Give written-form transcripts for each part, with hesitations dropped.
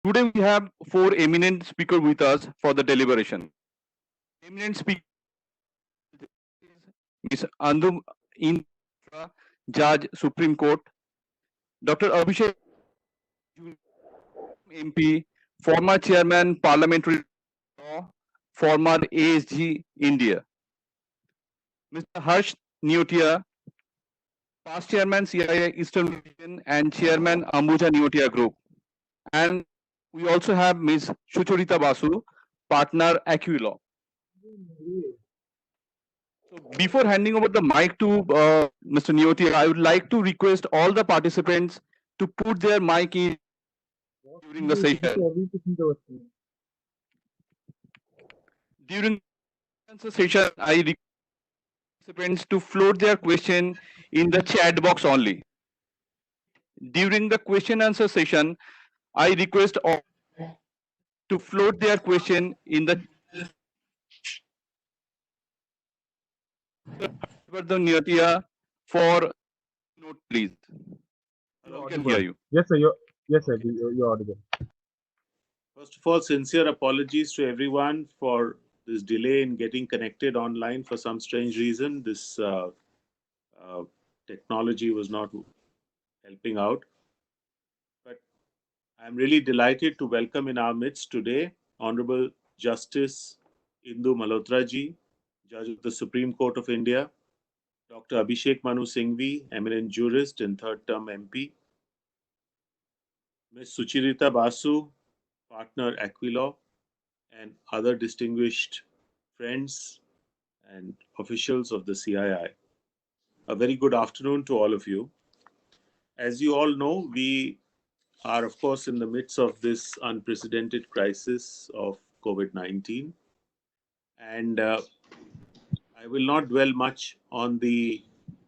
Today we have four eminent speakers with us for the deliberation. Eminent speaker Ms. Andum Indra, Judge Supreme Court, Dr. Abhishek MP, former Chairman Parliamentary Law, former ASG India, Mr. Harsh Neotia, past Chairman CIA Eastern Region and Chairman Ambuja Neotia Group, and we also have Ms. Sucharita Basu, partner Aquilo. So before handing over the mic to Mr. Neotia, I would like to request all the participants to put their mic in during the session. During the answer session, I request participants to float their question in the chat box only. During the question answer session, I request all to float their question in the Neotia for note, please. Hello. We can hear you. Yes, sir. You're audible. First of all, sincere apologies to everyone for this delay in getting connected online. For some strange reason, this technology was not helping out. But I'm really delighted to welcome in our midst today Honorable Justice Indu Malhotra ji, Judge of the Supreme Court of India, Dr. Abhishek Manu Singhvi, eminent jurist and third term MP, Ms. Sucharita Basu, partner Aquilo, and other distinguished friends and officials of the CII. A very good afternoon to all of you. As you all know, we are, of course, in the midst of this unprecedented crisis of COVID-19. And I will not dwell much on the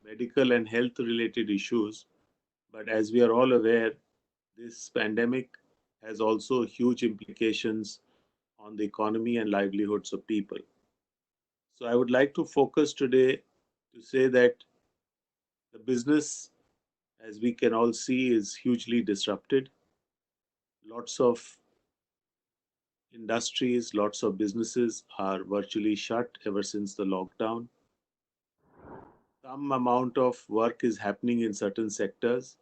medical and health related issues, but as we are all aware, this pandemic has also huge implications on the economy and livelihoods of people. So I would like to focus today to say that the business, as we can all see, is hugely disrupted. Lots of industries, lots of businesses are virtually shut ever since the lockdown. Some amount of work is happening in certain sectors,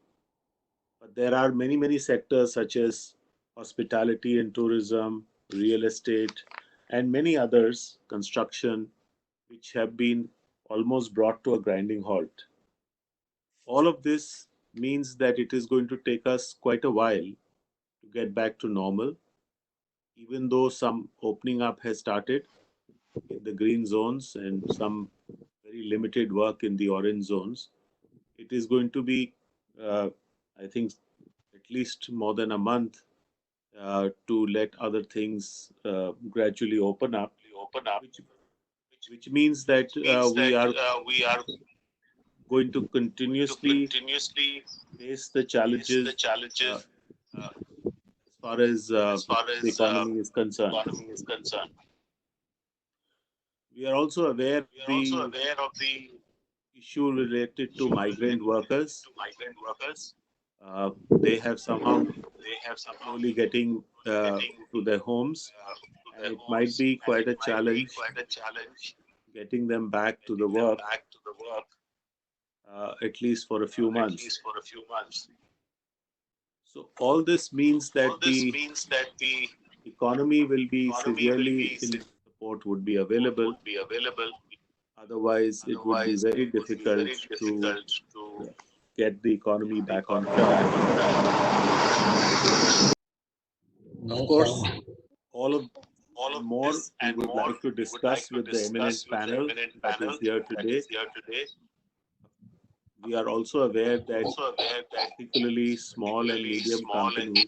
but there are many sectors such as hospitality and tourism, real estate, and many others, construction, which have been almost brought to a grinding halt. All of this means that it is going to take us quite a while to get back to normal, even though some opening up has started in the green zones and some very limited work in the orange zones. It is going to be, I think, at least more than a month to let other things gradually open up, which means that we are going to continuously face the challenges as far as the economy is concerned. We are also aware of the issue related to migrant workers. They have somehow slowly getting to their homes, and it might be quite a challenge getting them back to the work, at least for a few months. So all this means that the economy will be severely in support would be available. Otherwise, it would be very difficult to get the economy back on track. Of course, all of and more we would like to discuss with the eminent panel that is here today. We are also aware that particularly small and medium companies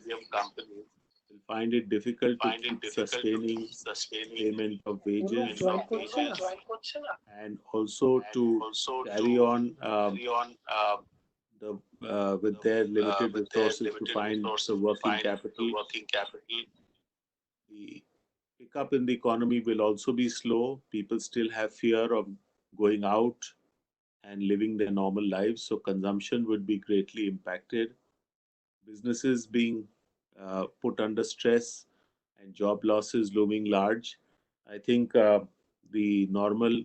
will find it difficult to keep sustaining payment of wages and also to carry on with their limited resources to find the working capital. The pickup in the economy will also be slow. People still have fear of going out and living their normal lives, so consumption would be greatly impacted. Businesses being put under stress and job losses looming large, I think the normal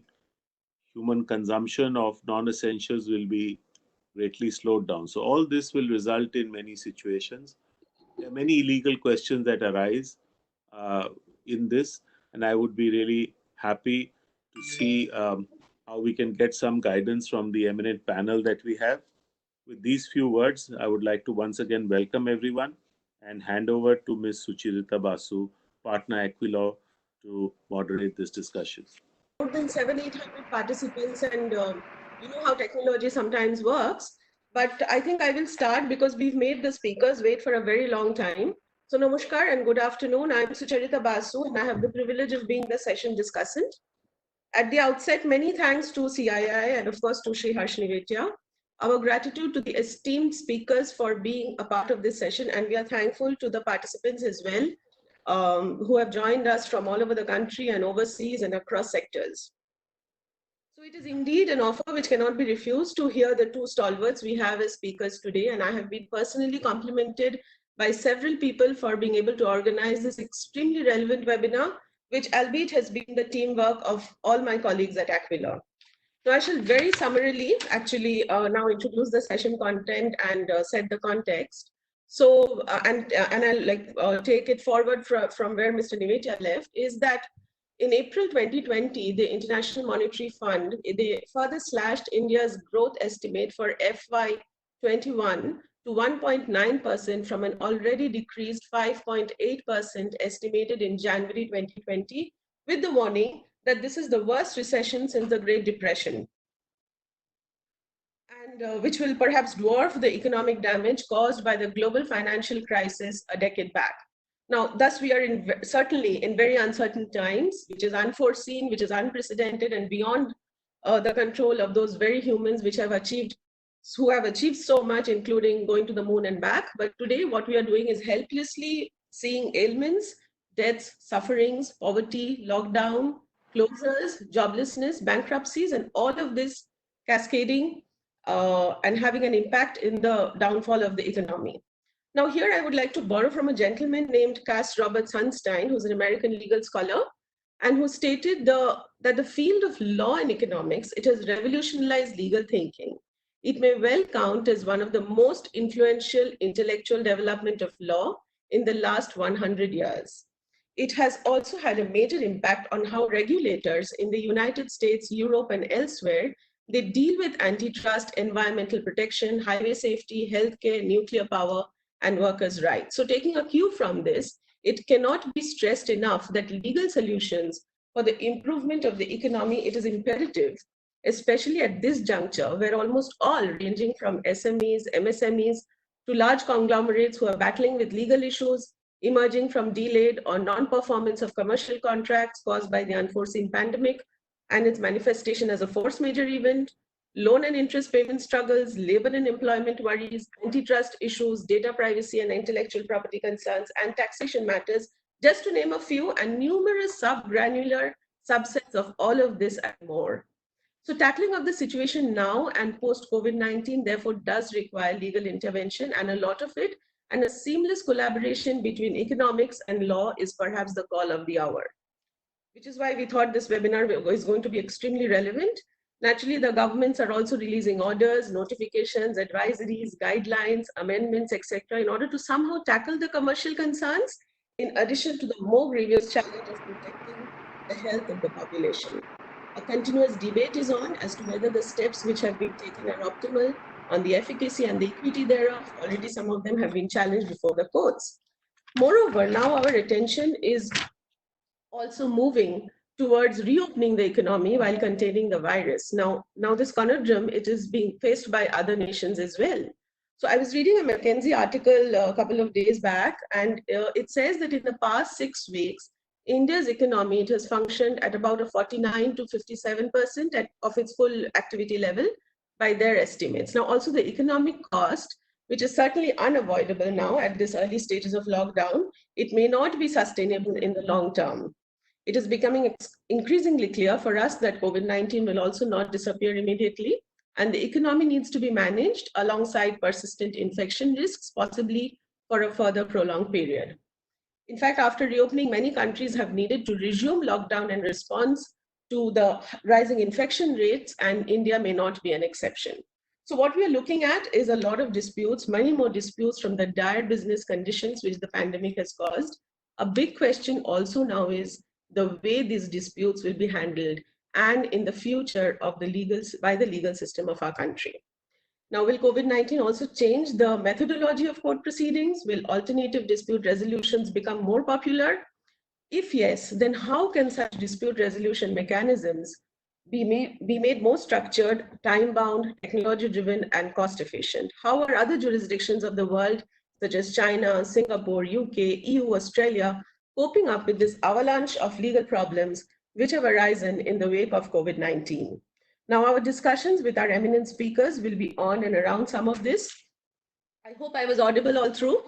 human consumption of non-essentials will be greatly slowed down. So all this will result in many situations. There are many illegal questions that arise uh, in this, and I would be really happy to see how we can get some guidance from the eminent panel that we have. With these few words, I would like to once again welcome everyone and hand over to Ms. Sucharita Basu, partner Equilaw, to moderate this discussion. More than 700-800 participants, and you know how technology sometimes works. But I think I will start because we've made the speakers wait for a very long time. So namaskar and good afternoon. I'm Sucharita Basu and I have the privilege of being the session discussant. At the outset, many thanks to CII and of course to Shri Harsh Nivetia. Our gratitude to the esteemed speakers for being a part of this session, and we are thankful to the participants as well, who have joined us from all over the country and overseas and across sectors. So it is indeed an offer which cannot be refused to hear the two stalwarts we have as speakers today, and I have been personally complimented by several people for being able to organize this extremely relevant webinar, which albeit has been the teamwork of all my colleagues at Aquila. So I shall very summarily actually now introduce the session content and set the context. So, and I'll take it forward from where Mr. Nivetia left, is that in April 2020, the International Monetary Fund, they further slashed India's growth estimate for FY21 to 1.9% from an already decreased 5.8% estimated in January 2020, with the warning that this is the worst recession since the Great Depression, and which will perhaps dwarf the economic damage caused by the global financial crisis a decade back. Now, thus we are certainly in very uncertain times, which is unforeseen, which is unprecedented and beyond the control of those very humans who have achieved so much, including going to the moon and back. But today what we are doing is helplessly seeing ailments, deaths, sufferings, poverty, lockdown, closures, joblessness, bankruptcies, and all of this cascading and having an impact in the downfall of the economy. Now here I would like to borrow from a gentleman named Cass Roberts Hunstein, who's an American legal scholar, and who stated that the field of law and economics, it has revolutionized legal thinking. It may well count as one of the most influential intellectual development of law in the last 100 years. It has also had a major impact on how regulators in the United States, Europe, and elsewhere, they deal with antitrust, environmental protection, highway safety, healthcare, nuclear power, and workers' rights. So taking a cue from this, it cannot be stressed enough that legal solutions for the improvement of the economy, it is imperative, especially at this juncture, where almost all, ranging from SMEs, MSMEs, to large conglomerates who are battling with legal issues, emerging from delayed or non-performance of commercial contracts caused by the unforeseen pandemic and its manifestation as a force majeure event, loan and interest payment struggles, labor and employment worries, antitrust issues, data privacy and intellectual property concerns, and taxation matters, just to name a few, and numerous sub-granular subsets of all of this and more. So tackling of the situation now and post-COVID-19 therefore does require legal intervention, and a lot of it, and a seamless collaboration between economics and law is perhaps the call of the hour, which is why we thought this webinar is going to be extremely relevant. Naturally, the governments are also releasing orders, notifications, advisories, guidelines, amendments, etc., in order to somehow tackle the commercial concerns, in addition to the more grievous challenge of protecting the health of the population. A continuous debate is on as to whether the steps which have been taken are optimal, on the efficacy and the equity thereof. Already some of them have been challenged before the courts. Moreover, now our attention is also moving towards reopening the economy while containing the virus. Now this conundrum, it is being faced by other nations as well. So I was reading a McKinsey article a couple of days back, and it says that in the past 6 weeks, India's economy, it has functioned at about a 49 to 57% of its full activity level by their estimates. Now also the economic cost, which is certainly unavoidable now at this early stages of lockdown, it may not be sustainable in the long term. It is becoming increasingly clear for us that COVID-19 will also not disappear immediately, and the economy needs to be managed alongside persistent infection risks, possibly for a further prolonged period. In fact, after reopening, many countries have needed to resume lockdown in response to the rising infection rates, and India may not be an exception. So what we are looking at is a lot of disputes, many more disputes from the dire business conditions which the pandemic has caused. A big question also now is the way these disputes will be handled and in the future of by the legal system of our country. Now, will COVID-19 also change the methodology of court proceedings? Will alternative dispute resolutions become more popular? If yes, then how can such dispute resolution mechanisms be made more structured, time-bound, technology-driven, and cost-efficient? How are other jurisdictions of the world, such as China, Singapore, UK, EU, Australia, coping up with this avalanche of legal problems which have arisen in the wake of COVID-19? Now, our discussions with our eminent speakers will be on and around some of this. I hope I was audible all through.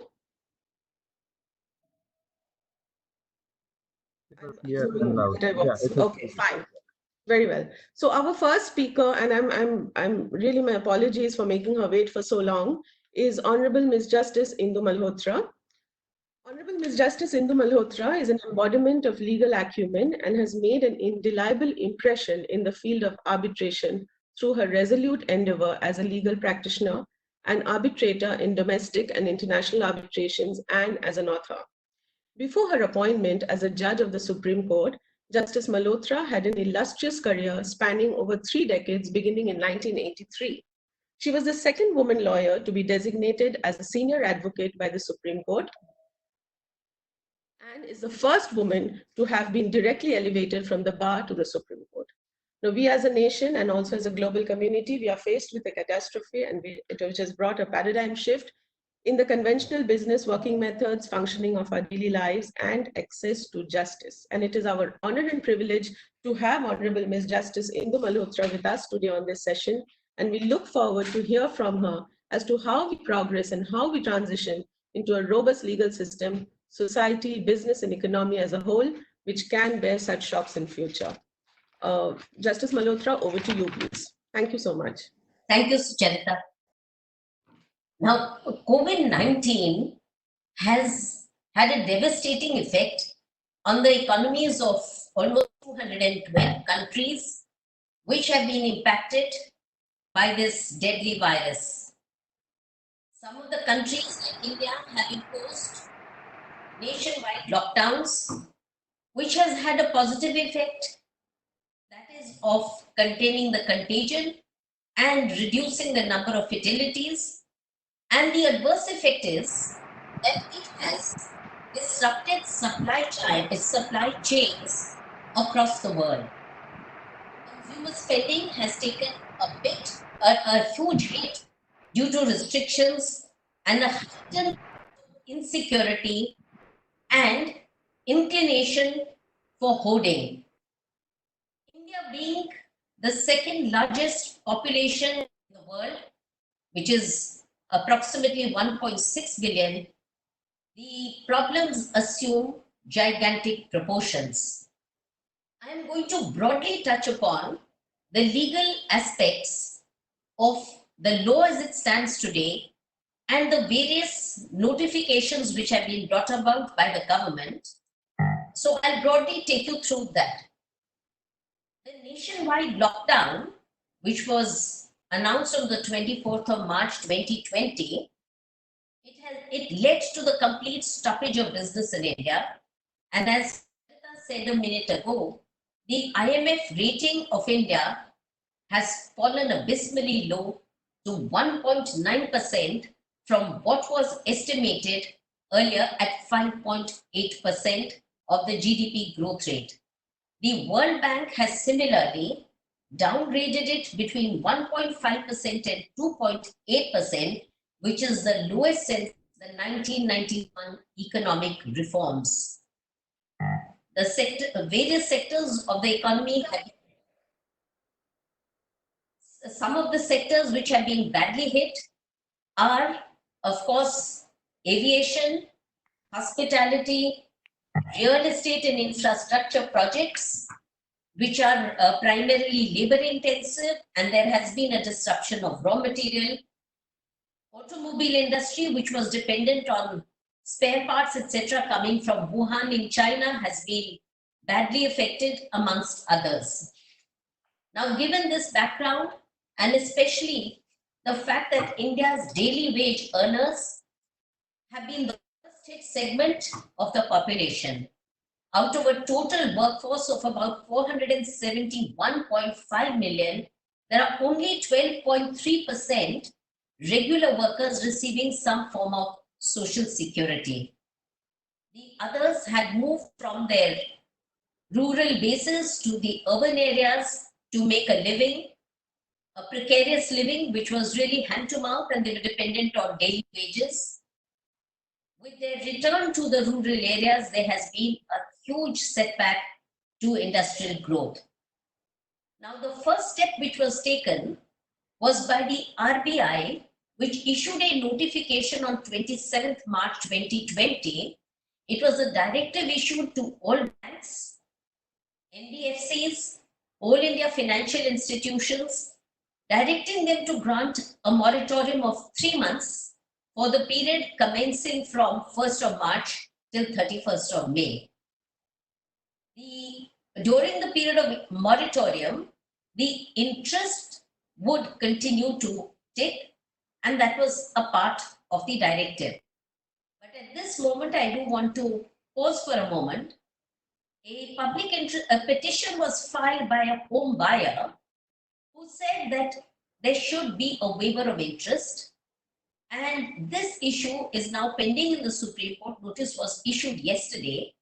Clear and loud. Okay, fine. Very well. So our first speaker, and I'm really, my apologies for making her wait for so long, is Honorable Ms. Justice Indu Malhotra. Honorable Ms. Justice Indu Malhotra is an embodiment of legal acumen and has made an indelible impression in the field of arbitration through her resolute endeavor as a legal practitioner, an arbitrator in domestic and international arbitrations, and as an author. Before her appointment as a judge of the Supreme Court, Justice Malhotra had an illustrious career spanning over 3 decades, beginning in 1983. She was the second woman lawyer to be designated as a senior advocate by the Supreme Court and is the first woman to have been directly elevated from the bar to the Supreme Court. Now, we as a nation and also as a global community, we are faced with a catastrophe which has brought a paradigm shift in the conventional business working methods, functioning of our daily lives, and access to justice. And it is our honor and privilege to have Honorable Ms. Justice Indu Malhotra with us today on this session. And we look forward to hear from her as to how we progress and how we transition into a robust legal system, society, business, and economy as a whole, which can bear such shocks in future. Justice Malhotra, over to you, please. Thank you so much. Thank you, Sucharita. Now, COVID-19 has had a devastating effect on the economies of almost 212 countries, which have been impacted by this deadly virus. Some of the countries like India have imposed nationwide lockdowns, which has had a positive effect, that is of containing the contagion and reducing the number of fatalities. And the adverse effect is that it has disrupted supply chains across the world. Consumer spending has taken a huge hit due to restrictions and a heightened insecurity and inclination for hoarding. India being the second largest population in the world, which is approximately 1.6 billion, the problems assume gigantic proportions. I am going to broadly touch upon the legal aspects of the law as it stands today and the various notifications which have been brought about by the government. So I'll broadly take you through that. The nationwide lockdown, which was announced on the 24th of March 2020, it led to the complete stoppage of business in India. And as Sarita said a minute ago, the IMF rating of India has fallen abysmally low to 1.9% from what was estimated earlier at 5.8% of the GDP growth rate. The World Bank has similarly downgraded it between 1.5% and 2.8%, which is the lowest since the 1991 economic reforms. The various sectors of the economy some of the sectors which have been badly hit are, of course, aviation, hospitality, real estate and infrastructure projects, which are primarily labor intensive, and there has been a disruption of raw material. automobile industry, which was dependent on spare parts, etc., coming from Wuhan in China, has been badly affected, amongst others. Now, given this background, and especially the fact that India's daily wage earners have been the first hit segment of the population, out of a total workforce of about 471.5 million, there are only 12.3% regular workers receiving some form of social security. The others had moved from their rural bases to the urban areas to make a living, a precarious living, which was really hand to mouth, and they were dependent on daily wages. With their return to the rural areas, there has been a huge setback to industrial growth. Now, the first step which was taken was by the RBI, which issued a notification on 27th March 2020. It was a directive issued to all banks, NBFCs, all India financial institutions, directing them to grant a moratorium of 3 months for the period commencing from 1st of March till 31st of May. During the period of moratorium, the interest would continue to tick, and that was a part of the directive. But at this moment, I do want to pause for a moment. A petition was filed by a home buyer who said that there should be a waiver of interest. And this issue is now pending in the Supreme Court. Notice was issued yesterday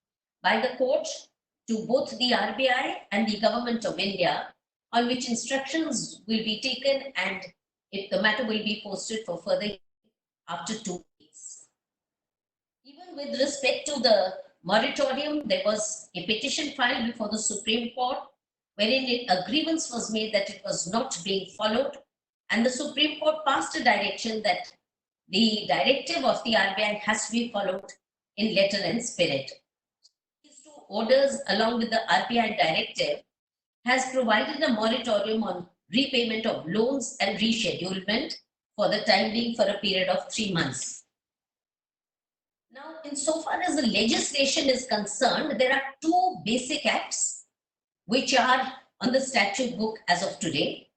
by the court to both the RBI and the Government of India, on which instructions will be taken, and if the matter will be posted for further after 2 weeks. Even with respect to the moratorium, there was a petition filed before the Supreme Court, wherein a grievance was made that it was not being followed, and the Supreme Court passed a direction that the directive of the RBI has to be followed in letter and spirit. These two orders, along with the RBI directive, has provided a moratorium on repayment of loans and reschedulement for the time being for a period of 3 months. Now, insofar as the legislation is concerned, there are two basic acts which are on the statute book as of today.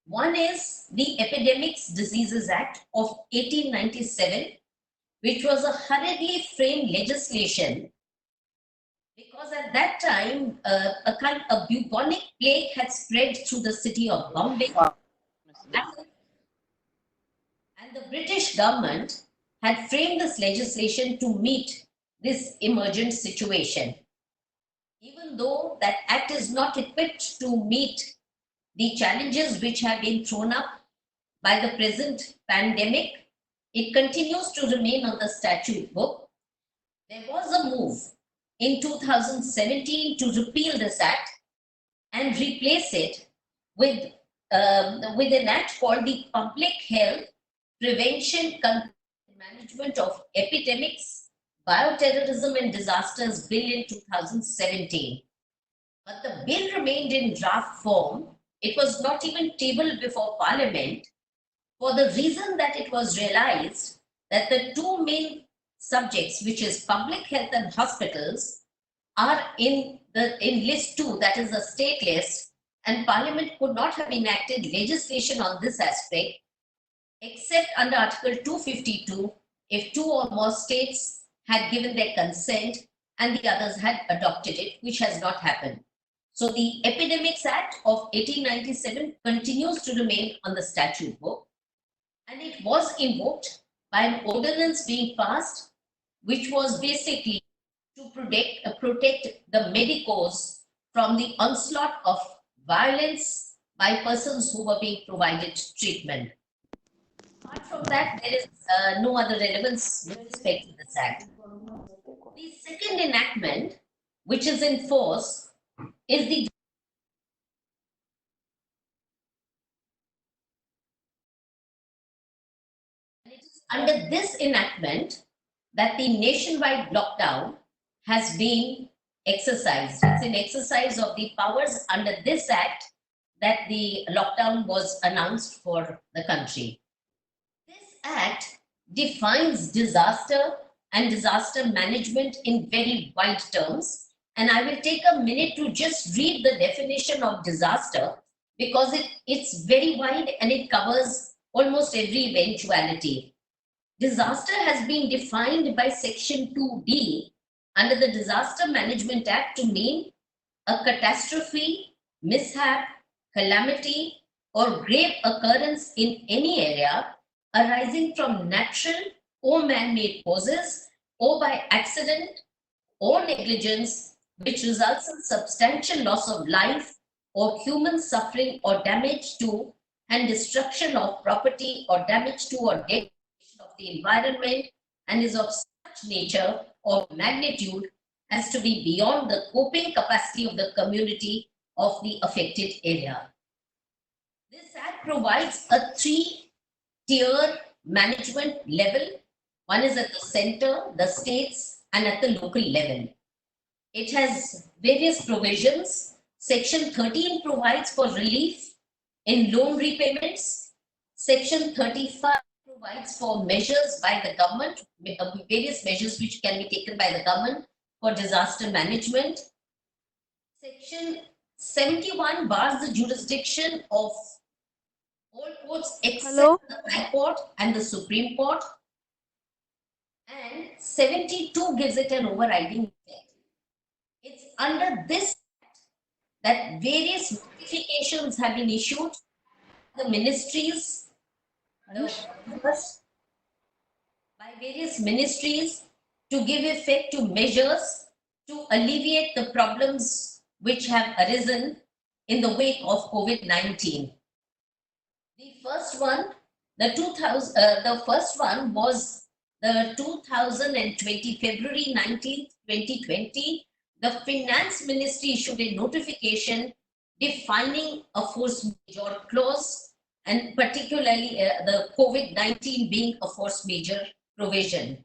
One is the Epidemics Diseases Act of 1897, which was a hurriedly framed legislation because at that time a bubonic plague had spread through the city of Bombay, and the British government had framed this legislation to meet this emergent situation. Even though that act is not equipped to meet the challenges which have been thrown up by the present pandemic, it continues to remain on the statute book. There was a move in 2017 to repeal this act and replace it with an act called the Public Health Prevention, Control and Management of Epidemics, Bioterrorism and Disasters Bill in 2017. But the bill remained in draft form. It was not even tabled before Parliament for the reason that it was realized that the two main subjects, which is public health and hospitals, are in list 2, that is the state list, and Parliament could not have enacted legislation on this aspect except under Article 252 if 2 or more states had given their consent and the others had adopted it, which has not happened. So the Epidemics Act of 1897 continues to remain on the statute book, and it was invoked by an ordinance being passed, which was basically to protect the medicos from the onslaught of violence by persons who were being provided treatment. Apart from that, there is no other relevance with respect to this act. The second enactment, which is in force, is the under this enactment that the nationwide lockdown has been exercised. It's an exercise of the powers under this act that the lockdown was announced for the country. This Act defines disaster and disaster management in very wide terms. And I will take a minute to just read the definition of disaster because it's very wide and it covers almost every eventuality. Disaster has been defined by Section 2D under the Disaster Management Act to mean a catastrophe, mishap, calamity, or grave occurrence in any area arising from natural or man-made causes or by accident or negligence which results in substantial loss of life or human suffering or damage to and destruction of property or damage to or degradation of the environment and is of such nature or magnitude as to be beyond the coping capacity of the community of the affected area. This Act provides a three-tier management level. One is at the center, the states, and at the local level. It has various provisions. Section 13 provides for relief in loan repayments. Section 35 provides for measures by the government, various measures which can be taken by the government for disaster management. Section 71 bars the jurisdiction of all courts except Hello? the High Court and the Supreme Court. And 72 gives it an overriding effect. It's under this act that various notifications have been issued by the ministries, by various ministries to give effect to measures to alleviate the problems which have arisen in the wake of COVID-19. The first one, the first one was the 2020, February 19th, 2020, the Finance Ministry issued a notification defining a force majeure clause and particularly the COVID-19 being a force majeure provision.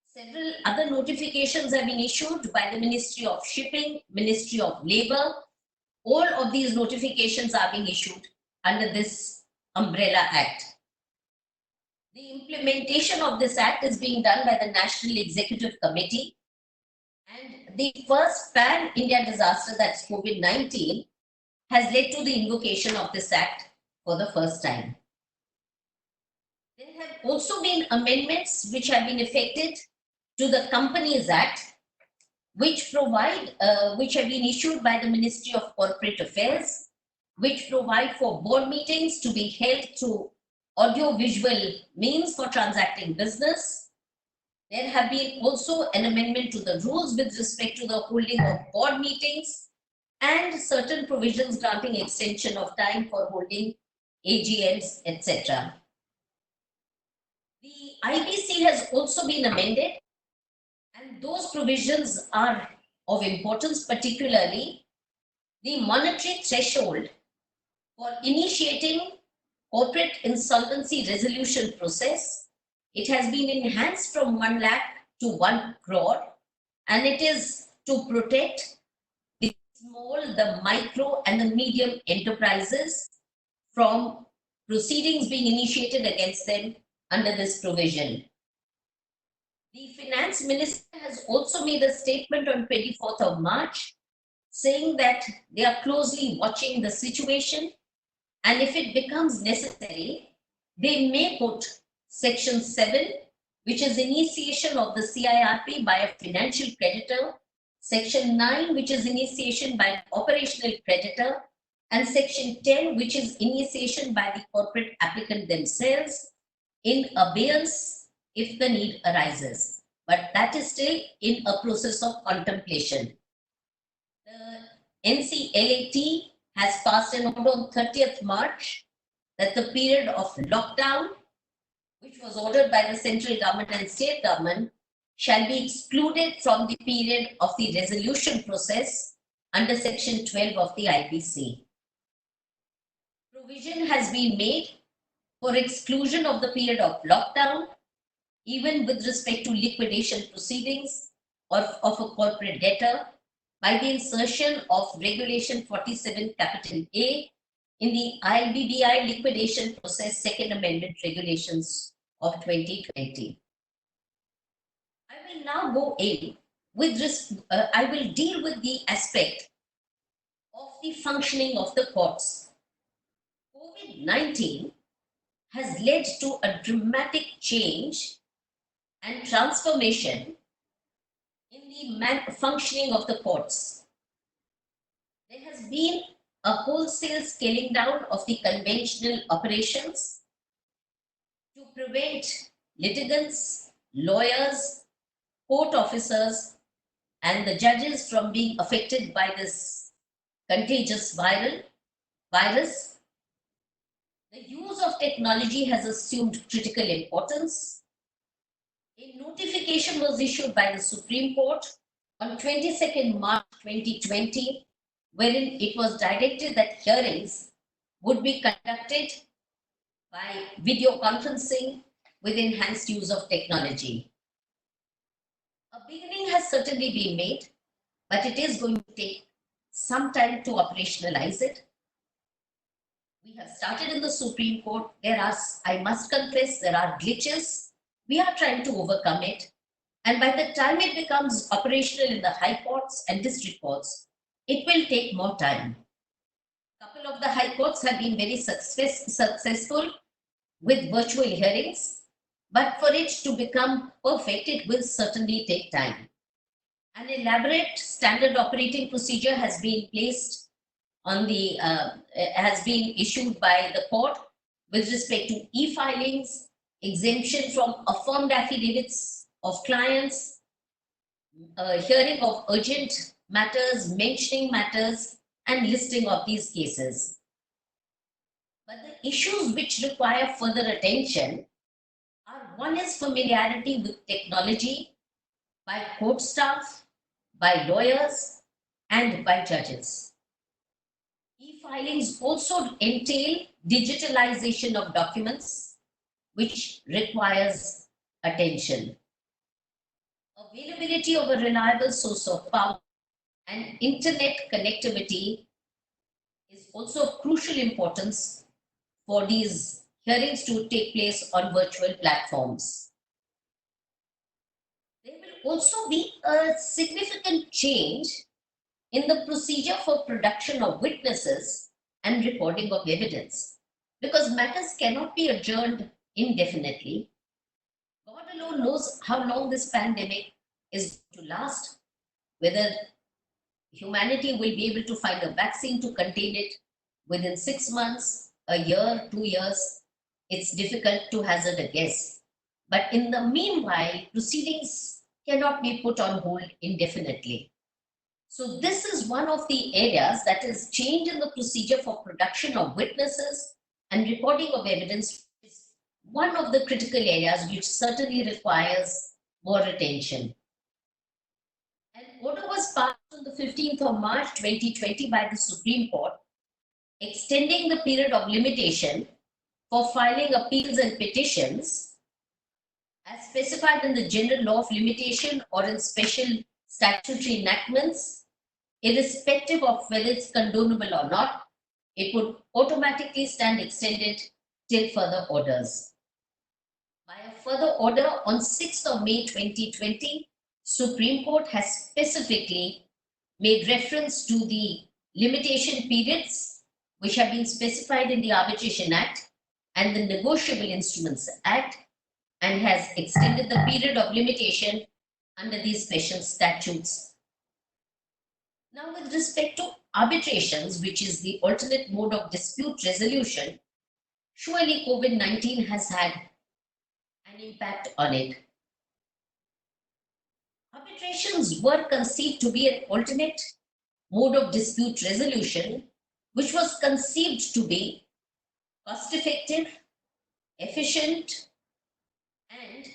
Several other notifications have been issued by the Ministry of Shipping, Ministry of Labor. All of these notifications are being issued under this Umbrella Act. The implementation of this act is being done by the National Executive Committee. And the first pan-India disaster, that's COVID-19, has led to the invocation of this act for the first time. There have also been amendments which have been effected to the Companies Act, which have been issued by the Ministry of Corporate Affairs, which provide for board meetings to be held through audio-visual means for transacting business. There have been also an amendment to the rules with respect to the holding of board meetings and certain provisions granting extension of time for holding AGMs, etc. The IBC has also been amended, and those provisions are of importance, particularly the monetary threshold for initiating corporate insolvency resolution process. It has been enhanced from 1 lakh to 1 crore, and it is to protect the small, the micro, and the medium enterprises from proceedings being initiated against them under this provision. The Finance Minister has also made a statement on 24th of March saying that they are closely watching the situation, and if it becomes necessary, they may put Section 7, which is initiation of the CIRP by a financial creditor, Section 9, which is initiation by an operational creditor, and Section 10, which is initiation by the corporate applicant themselves, in abeyance if the need arises. But that is still in a process of contemplation. The NCLAT has passed an order on 30th March that the period of lockdown, which was ordered by the central government and state government, shall be excluded from the period of the resolution process under Section 12 of the IPC. Provision has been made for exclusion of the period of lockdown, even with respect to liquidation proceedings of a corporate debtor, by the insertion of Regulation 47 capital A in the ILBBI liquidation process second amendment regulations of 2020. I will now go in with I will deal with the aspect of the functioning of the courts. COVID-19 has led to a dramatic change and transformation in the functioning of the courts. There has been a wholesale scaling down of the conventional operations to prevent litigants, lawyers, court officers, and the judges from being affected by this contagious virus. The use of technology has assumed critical importance. A notification was issued by the Supreme Court on 22nd March 2020, wherein it was directed that hearings would be conducted by video conferencing with enhanced use of technology. A beginning has certainly been made, but it is going to take some time to operationalize it. We have started in the Supreme Court. I must confess, there are glitches. We are trying to overcome it. And by the time it becomes operational in the high courts and district courts, it will take more time. A couple of the high courts have been very successful with virtual hearings, but for it to become perfect, it will certainly take time. An elaborate standard operating procedure has been placed on the, has been issued by the court with respect to e-filings, exemption from affirmed affidavits of clients, hearing of urgent matters, mentioning matters, and listing of these cases. But the issues which require further attention are, one is familiarity with technology by court staff, by lawyers, and by judges. E-filings also entail digitalization of documents, which requires attention. Availability of a reliable source of power and internet connectivity is also of crucial importance for these hearings to take place on virtual platforms. There will also be a significant change in the procedure for production of witnesses and recording of evidence, because matters cannot be adjourned indefinitely. God alone knows how long this pandemic is to last, whether humanity will be able to find a vaccine to contain it within 6 months, a year, 2 years. It's difficult to hazard a guess. But in the meanwhile, proceedings cannot be put on hold indefinitely. So this is one of the areas that is change in the procedure for production of witnesses and recording of evidence is one of the critical areas which certainly requires more attention. An order was passed on the 15th of March 2020 by the Supreme Court, extending the period of limitation for filing appeals and petitions as specified in the General Law of Limitation or in special statutory enactments, irrespective of whether it's condonable or not. It would automatically stand extended till further orders. By a further order on 6th of May 2020, Supreme Court has specifically made reference to the limitation periods which have been specified in the Arbitration Act and the Negotiable Instruments Act, and has extended the period of limitation under these special statutes. Now, with respect to arbitrations, which is the alternate mode of dispute resolution, surely COVID-19 has had an impact on it. Arbitrations were conceived to be an alternate mode of dispute resolution, which was conceived to be cost-effective, efficient, and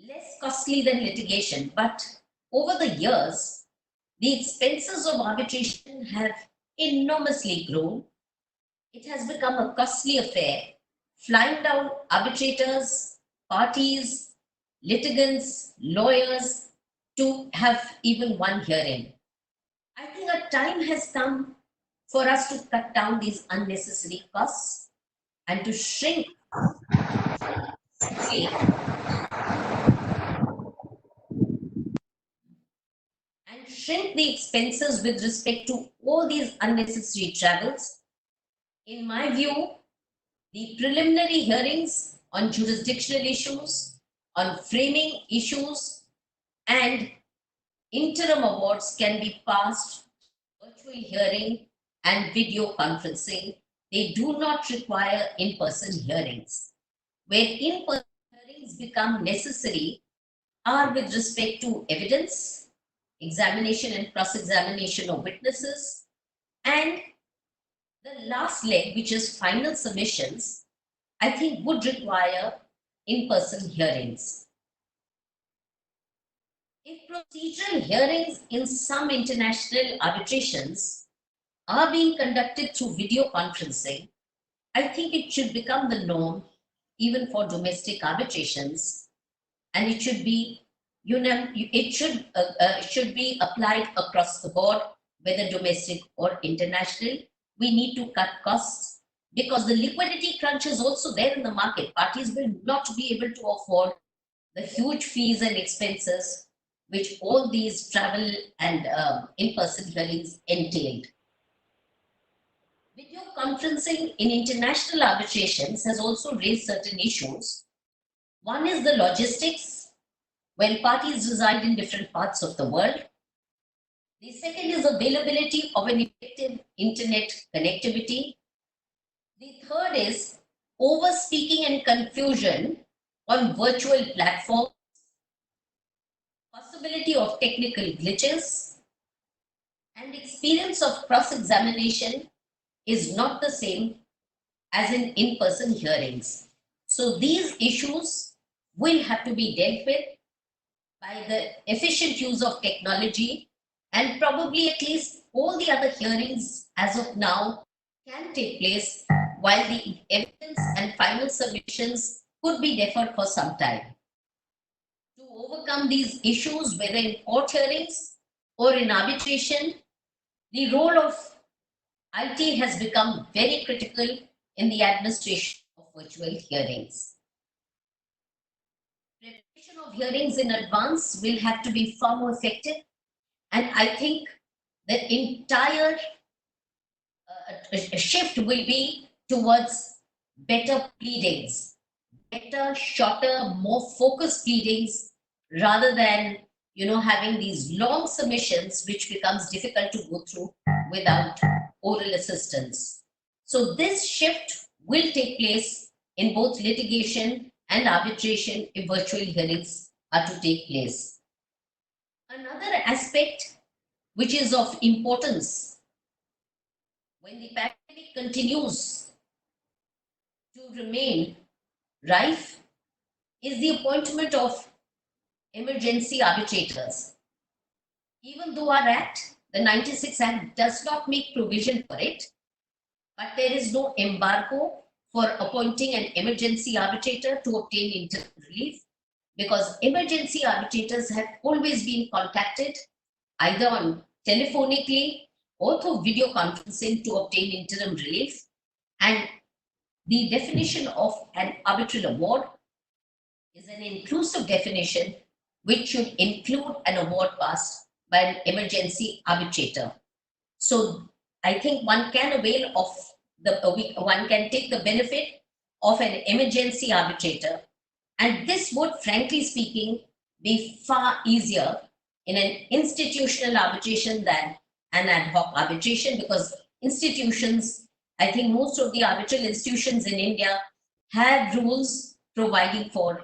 less costly than litigation. But over the years, the expenses of arbitration have enormously grown. It has become a costly affair, flying down arbitrators, parties, litigants, lawyers to have even one hearing. I think a time has come for us to cut down these unnecessary costs and to shrink the expenses with respect to all these unnecessary travels. In my view, the preliminary hearings on jurisdictional issues, on framing issues, and interim awards can be passed virtual hearing and video conferencing. They do not require in-person hearings. Where in-person hearings become necessary are with respect to evidence, examination and cross-examination of witnesses, and the last leg, which is final submissions, I think would require in-person hearings. If procedural hearings in some international arbitrations are being conducted through video conferencing, I think it should become the norm even for domestic arbitrations, and it should be should be applied across the board, whether domestic or international. We need to cut costs because the liquidity crunch is also there in the market. Parties will not be able to afford the huge fees and expenses which all these travel and in-person hearings entailed. Video conferencing in international arbitrations has also raised certain issues. One is the logistics when parties reside in different parts of the world. The second is availability of an effective internet connectivity. The third is over-speaking and confusion on virtual platforms, possibility of technical glitches, and experience of cross-examination is not the same as in-person hearings. So these issues will have to be dealt with by the efficient use of technology, and probably at least all the other hearings as of now can take place while the evidence and final submissions could be deferred for some time. To overcome these issues, whether in court hearings or in arbitration, the role of IT has become very critical in the administration of virtual hearings. Preparation of hearings in advance will have to be far more effective, and I think the entire shift will be towards better pleadings, better, shorter, more focused pleadings, rather than having these long submissions which becomes difficult to go through without oral assistance. So this shift will take place in both litigation and arbitration if virtual hearings are to take place. Another aspect which is of importance when the pandemic continues to remain rife is the appointment of emergency arbitrators. Even though our Act, the 96 Act, does not make provision for it, but there is no embargo for appointing an emergency arbitrator to obtain interim relief, because emergency arbitrators have always been contacted either on telephonically or through video conferencing to obtain interim relief. And the definition of an arbitral award is an inclusive definition which should include an award passed by an emergency arbitrator. So I think one can avail of one can take the benefit of an emergency arbitrator, and this would, frankly speaking, be far easier in an institutional arbitration than an ad hoc arbitration, because institutions, I think most of the arbitral institutions in India have rules providing for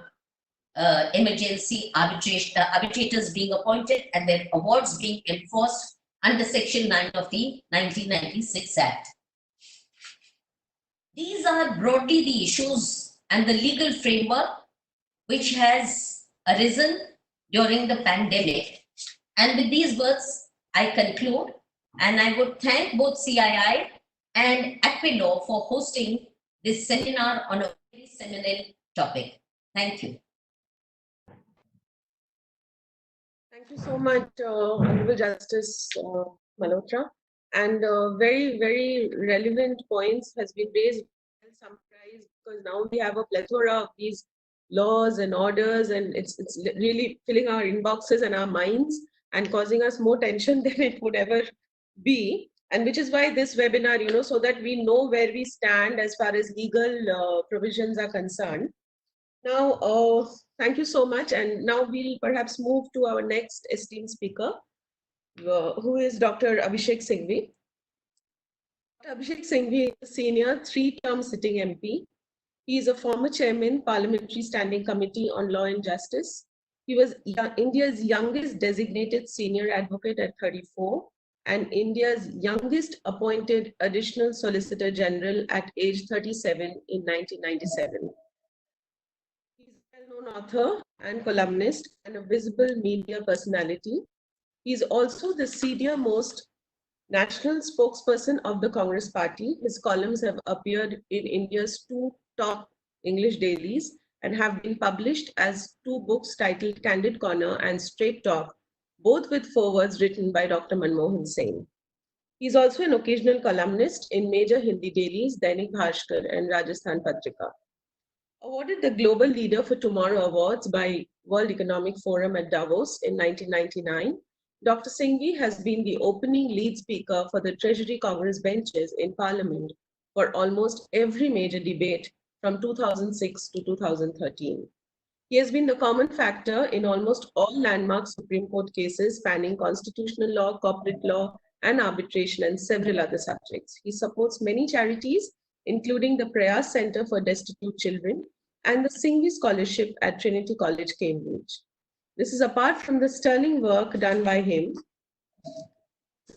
emergency arbitrators being appointed and their awards being enforced under Section 9 of the 1996 Act. These are broadly the issues and the legal framework which has arisen during the pandemic. And with these words, I conclude, and I would thank both CII and Aquilaw for hosting this seminar on a very seminal topic. Thank you. Thank you so much, Honorable Justice Malhotra. and very, very relevant points has been raised and summarized, because now we have a plethora of these laws and orders, and it's really filling our inboxes and our minds and causing us more tension than it would ever be. And which is why this webinar, so that we know where we stand as far as legal provisions are concerned. Now, thank you so much. And now we'll perhaps move to our next esteemed speaker, who is Dr. Abhishek Singhvi. Dr. Abhishek Singhvi is a senior three-term sitting MP. He is a former chairman, Parliamentary Standing Committee on Law and Justice. He was India's youngest designated senior advocate at 34 and India's youngest appointed additional Solicitor General at age 37 in 1997. He's a well-known author and columnist and a visible media personality. He's also the senior-most national spokesperson of the Congress Party. His columns have appeared in India's two top English dailies and have been published as two books titled Candid Corner and Straight Talk, both with forewords written by Dr. Manmohan Singh. He is also an occasional columnist in major Hindi dailies, Dainik Bhaskar and Rajasthan Patrika. Awarded the Global Leader for Tomorrow Awards by World Economic Forum at Davos in 1999, Dr. Singhvi has been the opening lead speaker for the Treasury Congress benches in Parliament for almost every major debate from 2006 to 2013. He has been the common factor in almost all landmark Supreme Court cases spanning constitutional law, corporate law, and arbitration, and several other subjects. He supports many charities, including the Prayas Center for Destitute Children and the Singhvi Scholarship at Trinity College, Cambridge. This is apart from the sterling work done by him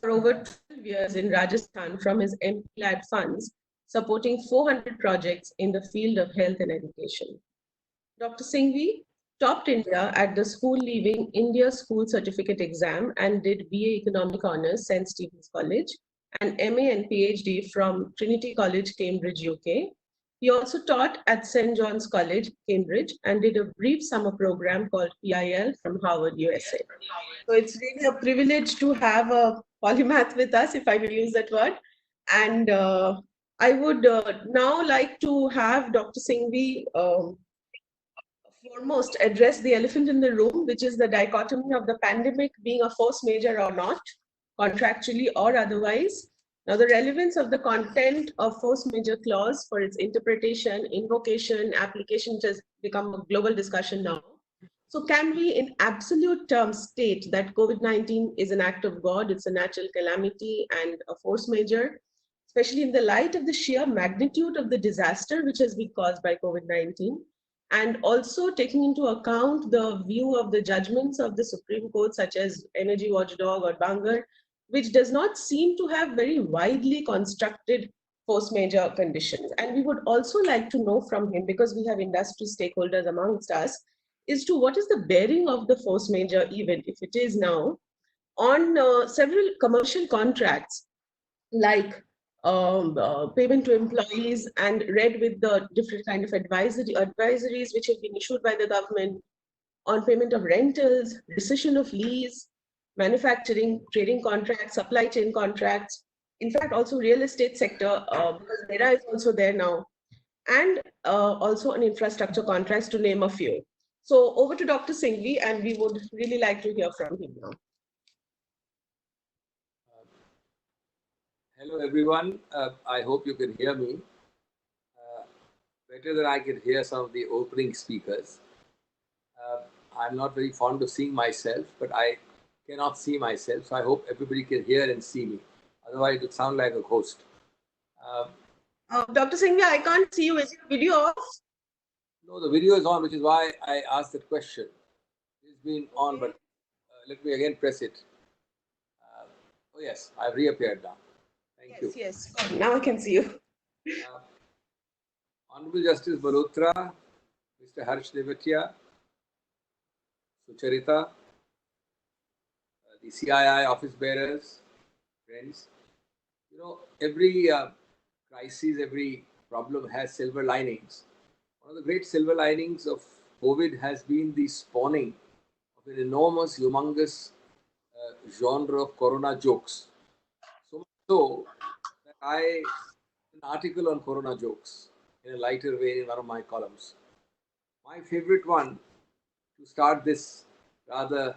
for over 12 years in Rajasthan from his MP-led funds, supporting 400 projects in the field of health and education. Dr. Singhvi topped India at the School Leaving India School Certificate Exam and did BA Economic Honours, St. Stephen's College, and MA and PhD from Trinity College, Cambridge, UK. He also taught at St. John's College, Cambridge, and did a brief summer program called PIL from Harvard, USA. So it's really a privilege to have a polymath with us, if I will use that word. And I would now like to have Dr. Singhvi foremost address the elephant in the room, which is the dichotomy of the pandemic being a force majeure or not, contractually or otherwise. Now, the relevance of the content of force majeure clause for its interpretation, invocation, application has become a global discussion now. So can we in absolute terms state that COVID-19 is an act of God, it's a natural calamity and a force majeure, especially in the light of the sheer magnitude of the disaster which has been caused by COVID-19, and also taking into account the view of the judgments of the Supreme Court, such as Energy Watchdog or Bangar, which does not seem to have very widely constructed force majeure conditions. And we would also like to know from him, because we have industry stakeholders amongst us, is to what is the bearing of the force majeure event, if it is now, on several commercial contracts, like payment to employees, and read with the different kind of advisories which have been issued by the government on payment of rentals, rescission of lease, manufacturing, trading contracts, supply chain contracts, in fact, also real estate sector, because RERA is also there now, and also on infrastructure contracts, to name a few. So over to Dr. Singhvi, and we would really like to hear from him now. Hello, everyone. I hope you can hear me better than I can hear some of the opening speakers. I'm not very fond of seeing myself, but I cannot see myself. So I hope everybody can hear and see me. Otherwise, it would sound like a ghost. Dr. Singhvi, I can't see you. Is your video off? No, the video is on, which is why I asked that question. It's been on, but let me again press it. Oh, yes, I've reappeared now. Thank you. Yes, now I can see you. Honorable Justice Malhotra, Mr. Harsh Nevatia, Sucharita, the CII office bearers, friends. You know, every crisis, every problem has silver linings. One of the great silver linings of COVID has been the spawning of an enormous, humongous genre of corona jokes. So much so that I an article on Corona jokes in a lighter way in one of my columns. My favorite one to start this rather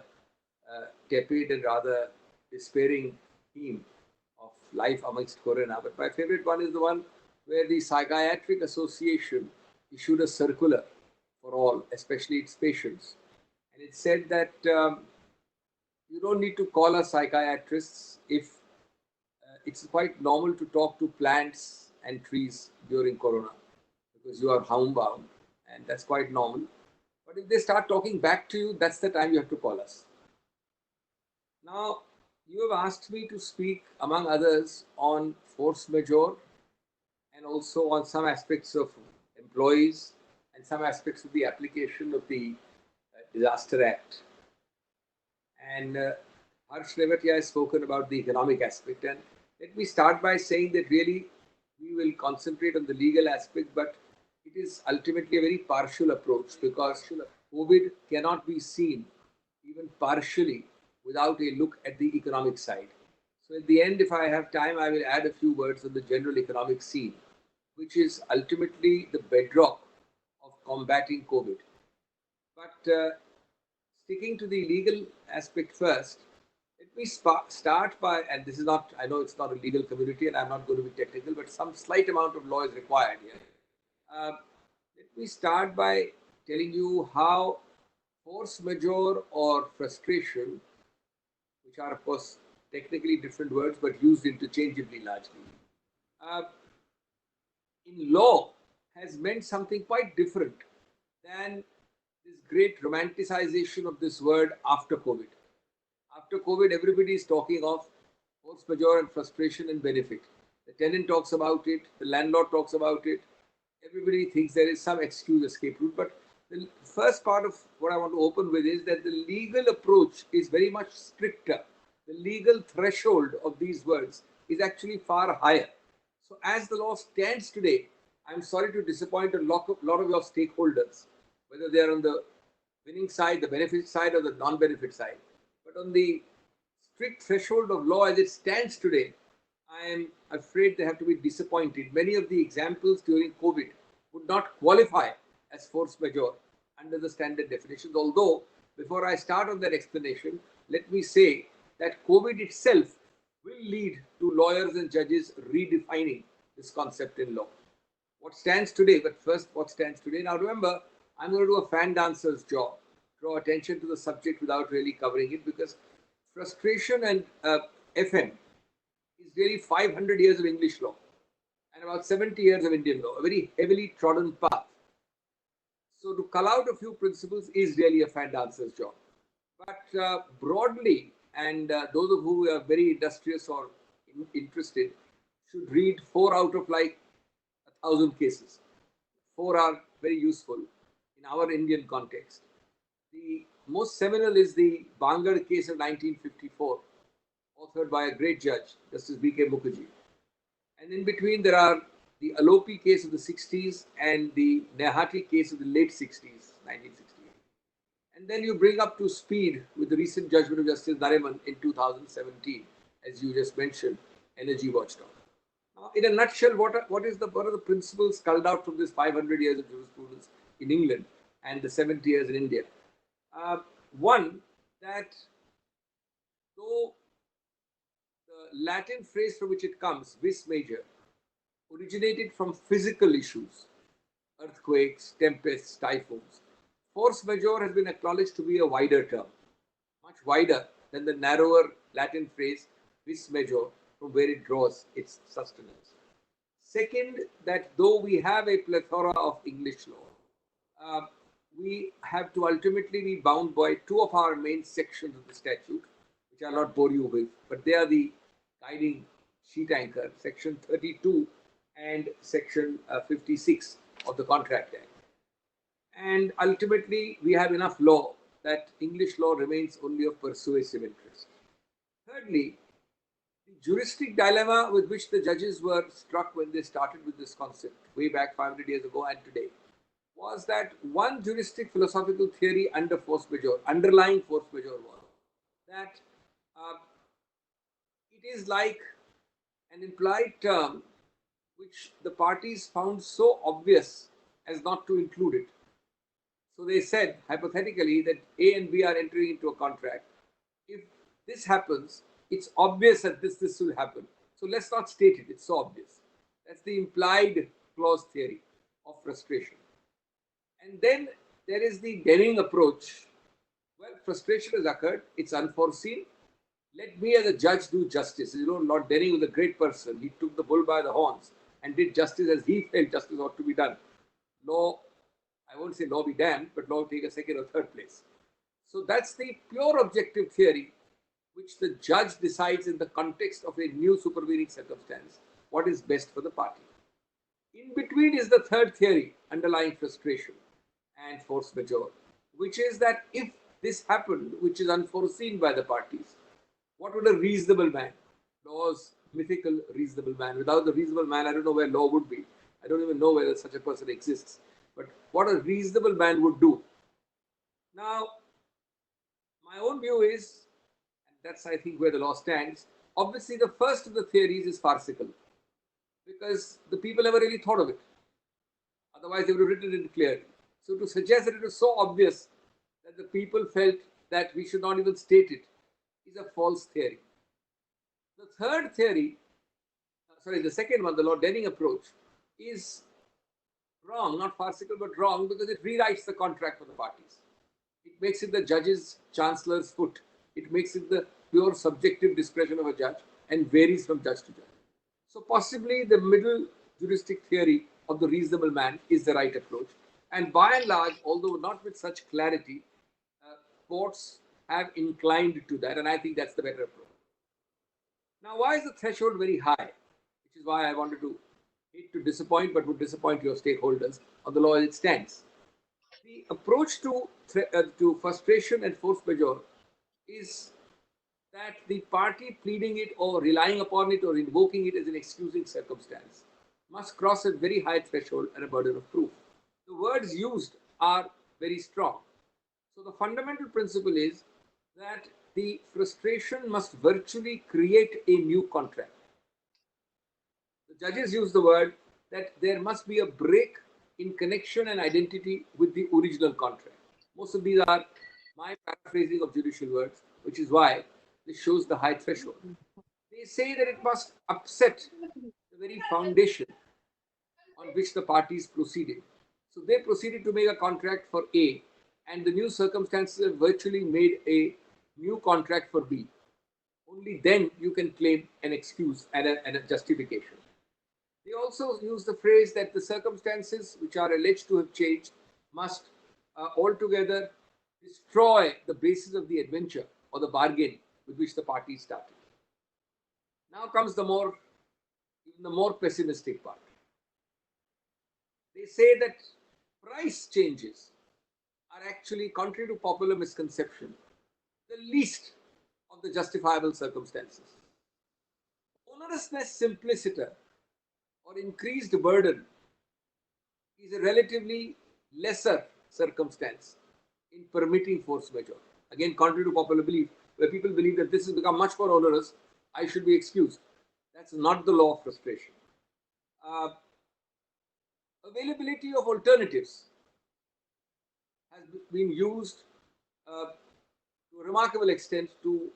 tepid and rather despairing theme of life amongst Corona. But my favorite one is the one where the Psychiatric Association issued a circular for all, especially its patients. And it said that you don't need to call us psychiatrists if it's quite normal to talk to plants and trees during Corona because you are homebound and that's quite normal. But if they start talking back to you, that's the time you have to call us. Now, you have asked me to speak, among others, on force majeure and also on some aspects of employees and some aspects of the application of the Disaster Act. And Harsh Nevatia has spoken about the economic aspect. And let me start by saying that really we will concentrate on the legal aspect, but it is ultimately a very partial approach because COVID cannot be seen even partially without a look at the economic side. So at the end, if I have time, I will add a few words on the general economic scene, which is ultimately the bedrock of combating COVID. But sticking to the legal aspect first, let me start by, and this is not, I know it's not a legal community and I'm not going to be technical, but some slight amount of law is required here. Let me start by telling you how force majeure or frustration, which are of course technically different words but used interchangeably largely, in law has meant something quite different than this great romanticization of this word after COVID. After COVID, everybody is talking of force majeure and frustration and benefit. The tenant talks about it, the landlord talks about it. Everybody thinks there is some excuse, escape route. But the first part of what I want to open with is that the legal approach is very much stricter. The legal threshold of these words is actually far higher. So as the law stands today, I'm sorry to disappoint a lot of your stakeholders, whether they are on the winning side, the benefit side, or the non-benefit side. But on the strict threshold of law as it stands today, I am afraid they have to be disappointed. Many of the examples during COVID would not qualify as force majeure under the standard definitions. Although, before I start on that explanation, let me say that COVID itself will lead to lawyers and judges redefining this concept in law. What stands today, but first what stands today. Now remember, I'm going to do a fan dancer's job, draw attention to the subject without really covering it, because frustration and FM is really 500 years of English law and about 70 years of Indian law, a very heavily trodden path. So to cull out a few principles is really a fan dancer's job. But broadly, and those of who are very industrious or interested should read 4 out of like 1,000 cases. 4 are very useful in our Indian context. The most seminal is the Bangar case of 1954, authored by a great judge, Justice B.K. Mukherjee. And in between, there are the Alopi case of the 60s and the Nehati case of the late 60s, 1968. And then you bring up to speed with the recent judgment of Justice Nariman in 2017, as you just mentioned, Energy Watchdog. Now, in a nutshell, what are the principles culled out from this 500 years of jurisprudence in England and the 70 years in India? One, that though the Latin phrase from which it comes, vis major, originated from physical issues, earthquakes, tempests, typhoons, force majeure has been acknowledged to be a wider term, much wider than the narrower Latin phrase vis major, from where it draws its sustenance. Second, that though we have a plethora of English law, we have to ultimately be bound by 2 of our main sections of the statute, which I'll not bore you with, but they are the guiding sheet anchor, section 32 and section 56 of the Contract Act. And ultimately, we have enough law that English law remains only of persuasive interest. Thirdly, the juristic dilemma with which the judges were struck when they started with this concept way back 500 years ago and today was that one juristic philosophical theory under force majeure, underlying force majeure, was that it is like an implied term which the parties found so obvious as not to include it. So they said, hypothetically, that A and B are entering into a contract. If this happens, it's obvious that this will happen. So let's not state it, it's so obvious. That's the implied clause theory of frustration. And then there is the Denning approach. Well, frustration has occurred, it's unforeseen. Let me as a judge do justice. You know, Lord Denning was a great person. He took the bull by the horns and did justice as he felt justice ought to be done. Law, I won't say law be damned, but law take a second or third place. So that's the pure objective theory which the judge decides in the context of a new supervening circumstance what is best for the party. In between is the third theory underlying frustration and force majeure, which is that if this happened, which is unforeseen by the parties, what would a reasonable man, law's mythical reasonable man, without the reasonable man, I don't know where law would be. I don't even know whether such a person exists. But what a reasonable man would do. Now, my own view is, and that's I think where the law stands, obviously the first of the theories is farcical because the people never really thought of it. Otherwise, they would have written it clearly. So to suggest that it was so obvious that the people felt that we should not even state it is a false theory. The third theory, the second one, the Lord Denning approach, is wrong, not farcical, but wrong because it rewrites the contract for the parties. It makes it the judge's, chancellor's foot. It makes it the pure subjective discretion of a judge and varies from judge to judge. So possibly the middle juristic theory of the reasonable man is the right approach. And by and large, although not with such clarity, courts have inclined to that, and I think that's the better approach. Now, why is the threshold very high? Which is why I wanted to hate to disappoint, but would disappoint your stakeholders on the law as it stands. The approach to frustration and force majeure is that the party pleading it or relying upon it or invoking it as an excusing circumstance must cross a very high threshold and a burden of proof. The words used are very strong. So the fundamental principle is that the frustration must virtually create a new contract. The judges use the word that there must be a break in connection and identity with the original contract. Most of these are my paraphrasing of judicial words, which is why this shows the high threshold. They say that it must upset the very foundation on which the parties proceeded. So they proceeded to make a contract for A, and the new circumstances have virtually made a new contract for B. Only then you can claim an excuse and a justification. They also use the phrase that the circumstances which are alleged to have changed must altogether destroy the basis of the adventure or the bargain with which the parties started. Now comes even the more pessimistic part. They say that price changes are actually, contrary to popular misconception, the least of the justifiable circumstances. Onerousness simpliciter or increased burden is a relatively lesser circumstance in permitting force majeure. Again, contrary to popular belief, where people believe that this has become much more onerous, I should be excused. That's not the law of frustration. Availability of alternatives has been used to a remarkable extent to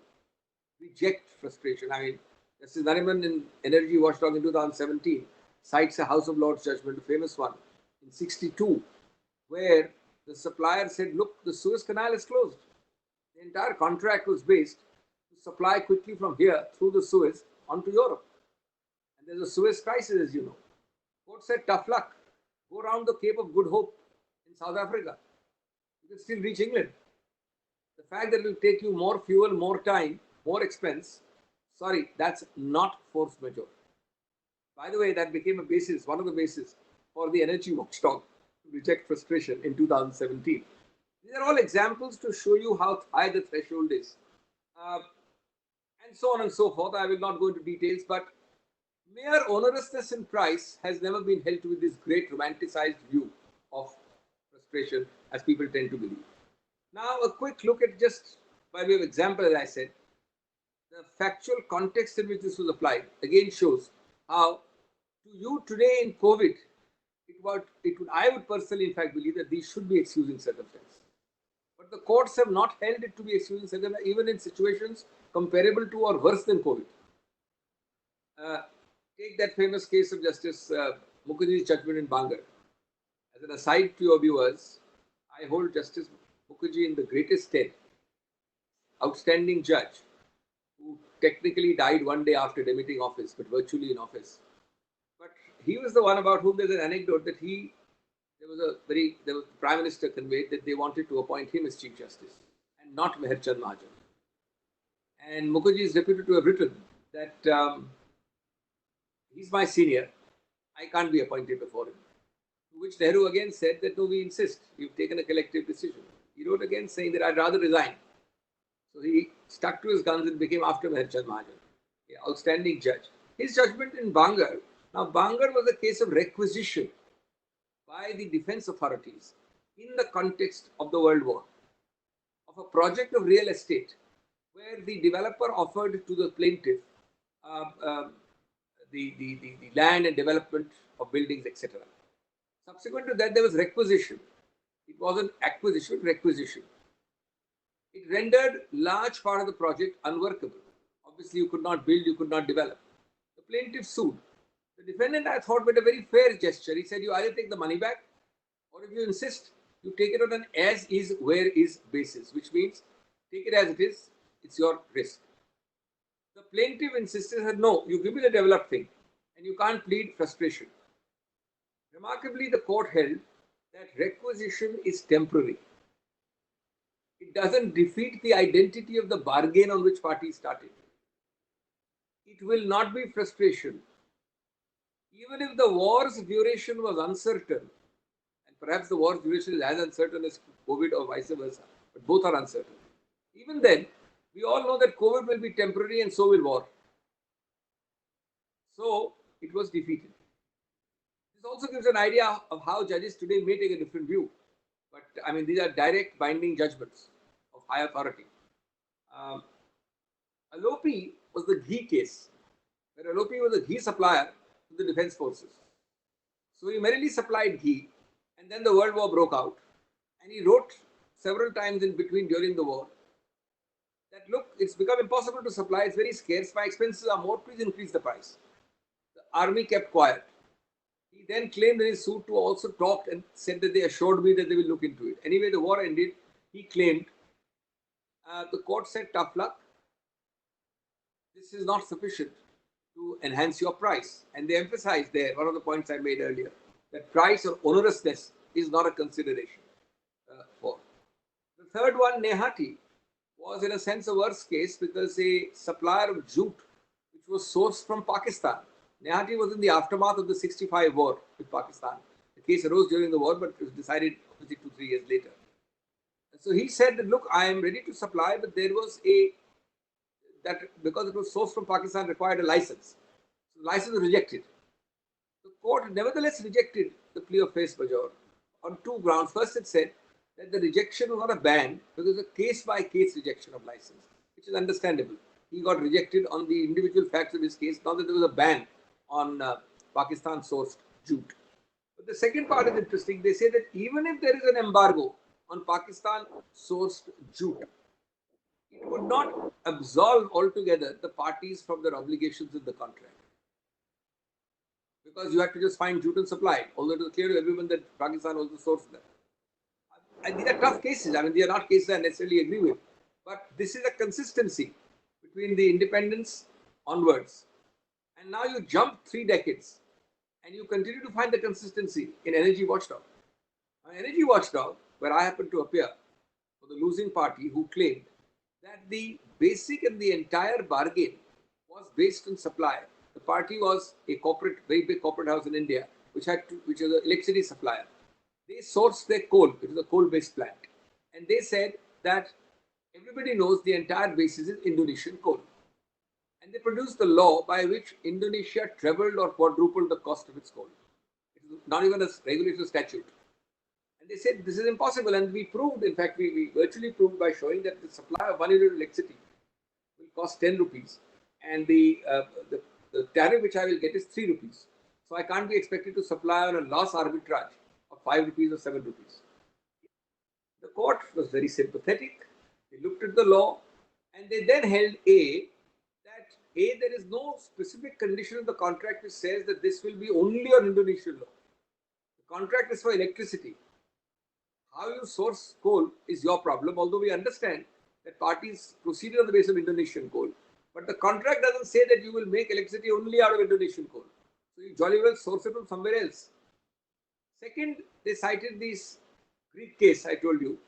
reject frustration. I mean, Justice Nariman in Energy Watchdog in 2017 cites a House of Lords judgment, a famous one, in 62, where the supplier said, look, the Suez Canal is closed. The entire contract was based to supply quickly from here through the Suez onto Europe. And there's a Suez crisis, as you know. Court said, tough luck. Go around the Cape of Good Hope in South Africa. You can still reach England. The fact that it will take you more fuel, more time, more expense, sorry, that's not force majeure. By the way, that became a basis, one of the bases for the Energy Watchdog to reject frustration in 2017. These are all examples to show you how high the threshold is. And so on and so forth. I will not go into details, but mere onerousness in price has never been held to with this great romanticized view of frustration as people tend to believe. Now, a quick look at, just by way of example, as I said, the factual context in which this was applied again shows how, to you today in COVID, I would personally, in fact, believe that these should be excusing circumstances. But the courts have not held it to be excusing circumstances, even in situations comparable to or worse than COVID. Take that famous case of Justice Mukherjee's judgment in Bangar. As an aside to your viewers, I hold Justice Mukherjee in the greatest stead. Outstanding judge who technically died one day after demitting office, but virtually in office. But he was the one about whom there's an anecdote that the Prime Minister conveyed that they wanted to appoint him as Chief Justice and not Meher Chand Mahajan. And Mukherjee is reputed to have written that he's my senior, I can't be appointed before him. To which Nehru again said that no, we insist, we've taken a collective decision. He wrote again saying that I'd rather resign. So he stuck to his guns and became after Meher Chand Mahajan, outstanding judge. His judgment in Bangar, now Bangar was a case of requisition by the defense authorities in the context of the World War, of a project of real estate where the developer offered to the plaintiff the land and development of buildings, etc. Subsequent to that, there was requisition. It wasn't acquisition, requisition. It rendered large part of the project unworkable. Obviously, you could not build, you could not develop. The plaintiff sued. The defendant, I thought, made a very fair gesture. He said, you either take the money back, or if you insist, you take it on an as is, where is basis, which means take it as it is, it's your risk. The plaintiff insisted, said, no, you give me the developed thing, and you can't plead frustration. Remarkably, the court held that requisition is temporary. It doesn't defeat the identity of the bargain on which parties started. It will not be frustration. Even if the war's duration was uncertain, and perhaps the war's duration is as uncertain as COVID or vice versa, but both are uncertain. Even then, we all know that COVID will be temporary and so will war. So, it was defeated. This also gives an idea of how judges today may take a different view. But I mean, these are direct binding judgments of high authority. Alopi was the ghee case, where Alopi was a ghee supplier to the defense forces. So he merely supplied ghee, and then the World War broke out. And he wrote several times in between during the war that, look, it's become impossible to supply, it's very scarce, my expenses are more, please increase the price. The army kept quiet. He then claimed in his suit to also talked and said that they assured me that they will look into it. Anyway, the war ended. He claimed, the court said, tough luck. This is not sufficient to enhance your price. And they emphasized there, one of the points I made earlier, that price or onorousness is not a consideration for. The third one, Nehati, was in a sense a worse case because a supplier of jute, which was sourced from Pakistan. Nehati was in the aftermath of the 65 war with Pakistan. The case arose during the war, but it was decided obviously 2-3 years later. And so he said that, look, I am ready to supply, but there was that because it was sourced from Pakistan required a license. So the license was rejected. The court nevertheless rejected the plea of force majeure on two grounds. First, it said that the rejection was not a ban, because it was a case-by-case rejection of license, which is understandable. He got rejected on the individual facts of his case, not that there was a ban on Pakistan-sourced jute. But the second part is interesting. They say that even if there is an embargo on Pakistan-sourced jute, it would not absolve altogether the parties from their obligations in the contract. Because you have to just find jute and supply it, although it was clear to everyone that Pakistan also sourced them. And these are tough cases. I mean, they are not cases I necessarily agree with. But this is a consistency between the independence onwards. And now you jump 3 decades and you continue to find the consistency in Energy Watchdog. Now, Energy Watchdog, where I happen to appear for the losing party, who claimed that the basic and the entire bargain was based on supply. The party was a corporate, very big corporate house in India, which is an electricity supplier. They sourced their coal. It was a coal-based plant. And they said that everybody knows the entire basis is Indonesian coal. And they produced the law by which Indonesia trebled or quadrupled the cost of its coal. It was not even a regulatory statute. And they said this is impossible. And we proved, in fact, we virtually proved by showing that the supply of 1 unit of electricity will costs 10 rupees, and the tariff which I will get is 3 rupees. So I can't be expected to supply on a loss arbitrage of 5 rupees or 7 rupees. The court was very sympathetic. They looked at the law and they then held there is no specific condition of the contract which says that this will be only on Indonesian law. The contract is for electricity. How you source coal is your problem, although we understand that parties proceeded on the basis of Indonesian coal. But the contract doesn't say that you will make electricity only out of Indonesian coal. So you jolly well source it from somewhere else. Second, they cited this Greek case I told you,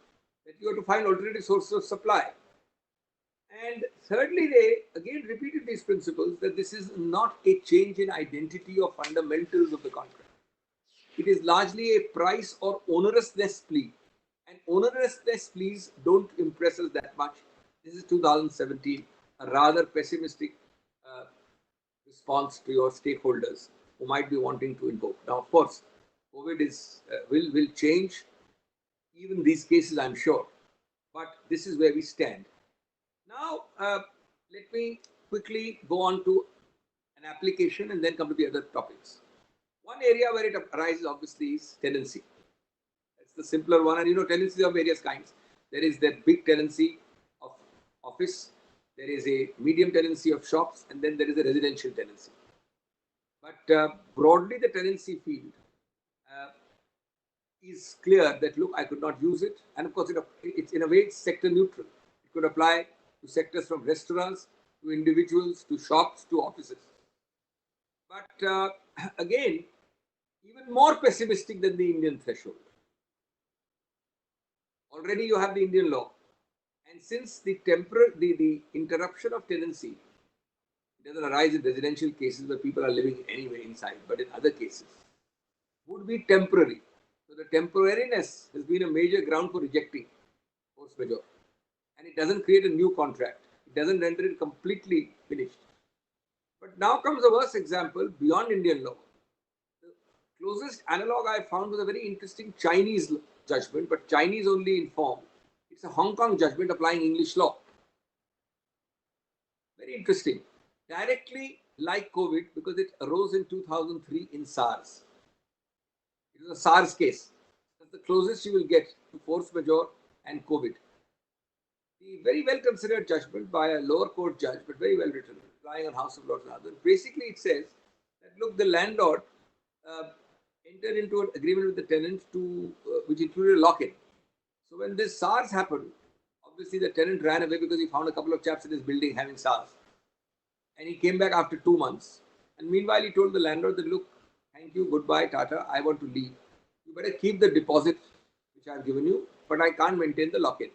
that you have to find alternative sources of supply. And thirdly, they again repeated these principles that this is not a change in identity or fundamentals of the contract. It is largely a price or onerousness plea. And onerousness pleas don't impress us that much. This is 2017, a rather pessimistic response to your stakeholders who might be wanting to invoke. Now, of course, COVID will change even these cases, I'm sure. But this is where we stand. Now, let me quickly go on to an application and then come to the other topics. One area where it arises obviously is tenancy. That's the simpler one. And you know, tenancies of various kinds. There is that big tenancy of office, there is a medium tenancy of shops, and then there is a residential tenancy. But broadly, the tenancy field is clear that, look, I could not use it. And of course, it's in a way, it's sector neutral. It could apply to sectors from restaurants, to individuals, to shops, to offices. But again, even more pessimistic than the Indian threshold. Already you have the Indian law. And since the interruption of tenancy doesn't arise in residential cases where people are living anyway inside, but in other cases, would be temporary. So the temporariness has been a major ground for rejecting force majeure. And it doesn't create a new contract. It doesn't render it completely finished. But now comes a worse example beyond Indian law. The closest analog I found was a very interesting Chinese judgment, but Chinese only in form. It's a Hong Kong judgment applying English law. Very interesting. Directly like COVID, because it arose in 2003 in SARS. It was a SARS case. That's the closest you will get to force majeure and COVID. The very well considered judgment by a lower court judge, but very well written, relying on House of Lords and others. Basically, it says that, look, the landlord entered into an agreement with the tenant which included a lock-in. So when this SARS happened, obviously the tenant ran away because he found a couple of chaps in his building having SARS. And he came back after 2 months. And meanwhile, he told the landlord that, look, thank you, goodbye, Tata, I want to leave. You better keep the deposit which I have given you, but I can't maintain the lock-in.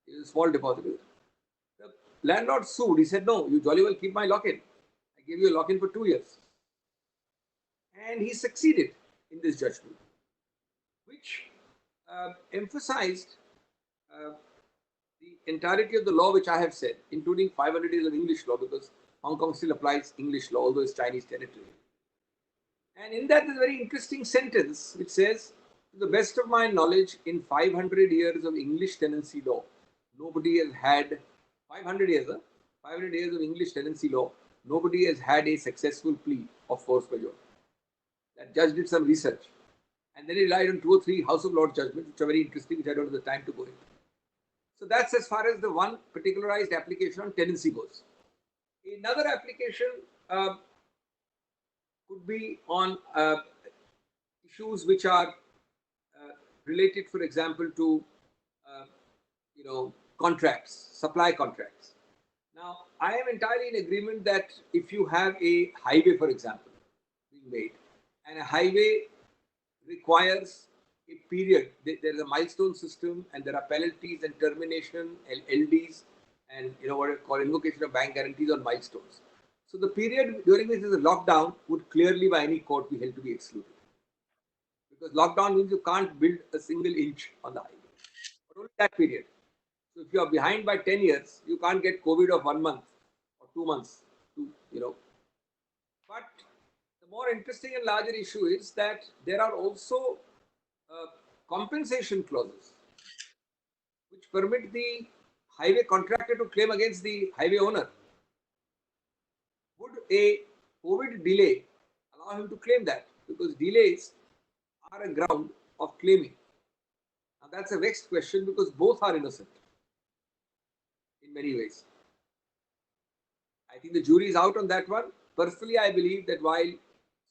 It is a small deposit. The landlord sued. He said, no, you jolly well keep my lock-in. I gave you a lock-in for 2 years. And he succeeded in this judgment, which emphasized the entirety of the law which I have said, including 500 years of English law, because Hong Kong still applies English law, although it's Chinese territory. And in that, there's a very interesting sentence which says, to the best of my knowledge, in 500 years of English tenancy law, nobody has had 500 years of English tenancy law, nobody has had a successful plea of force majeure. That judge did some research. And then he relied on 2 or 3 House of Lords judgments, which are very interesting, which I don't have the time to go into. So that's as far as the one particularized application on tenancy goes. Another application could be on issues which are related, for example, to contracts, supply contracts. Now, I am entirely in agreement that if you have a highway, for example, being made, and a highway requires a period, there is a milestone system, and there are penalties and termination, LDs, and what I call invocation of bank guarantees on milestones. So the period during which there is a lockdown would clearly by any court be held to be excluded. Because lockdown means you can't build a single inch on the highway. But only that period. So if you are behind by 10 years, you can't get COVID of 1 month or 2 months. But the more interesting and larger issue is that there are also compensation clauses which permit the highway contractor to claim against the highway owner? Would a COVID delay allow him to claim that? Because delays are a ground of claiming. Now that's a vexed question because both are innocent in many ways. I think the jury is out on that one. Personally, I believe that while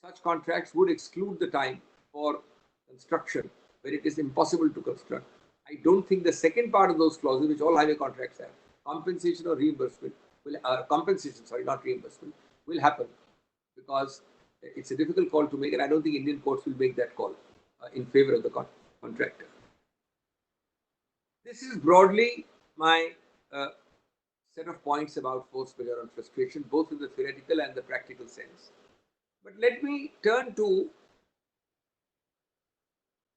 such contracts would exclude the time for construction, where it is impossible to construct, I don't think the second part of those clauses, which all highway contracts have, compensation or reimbursement, will compensation, sorry, not reimbursement, will happen because it's a difficult call to make, and I don't think Indian courts will make that call in favor of the contractor. This is broadly my set of points about force majeure and frustration, both in the theoretical and the practical sense. But let me turn to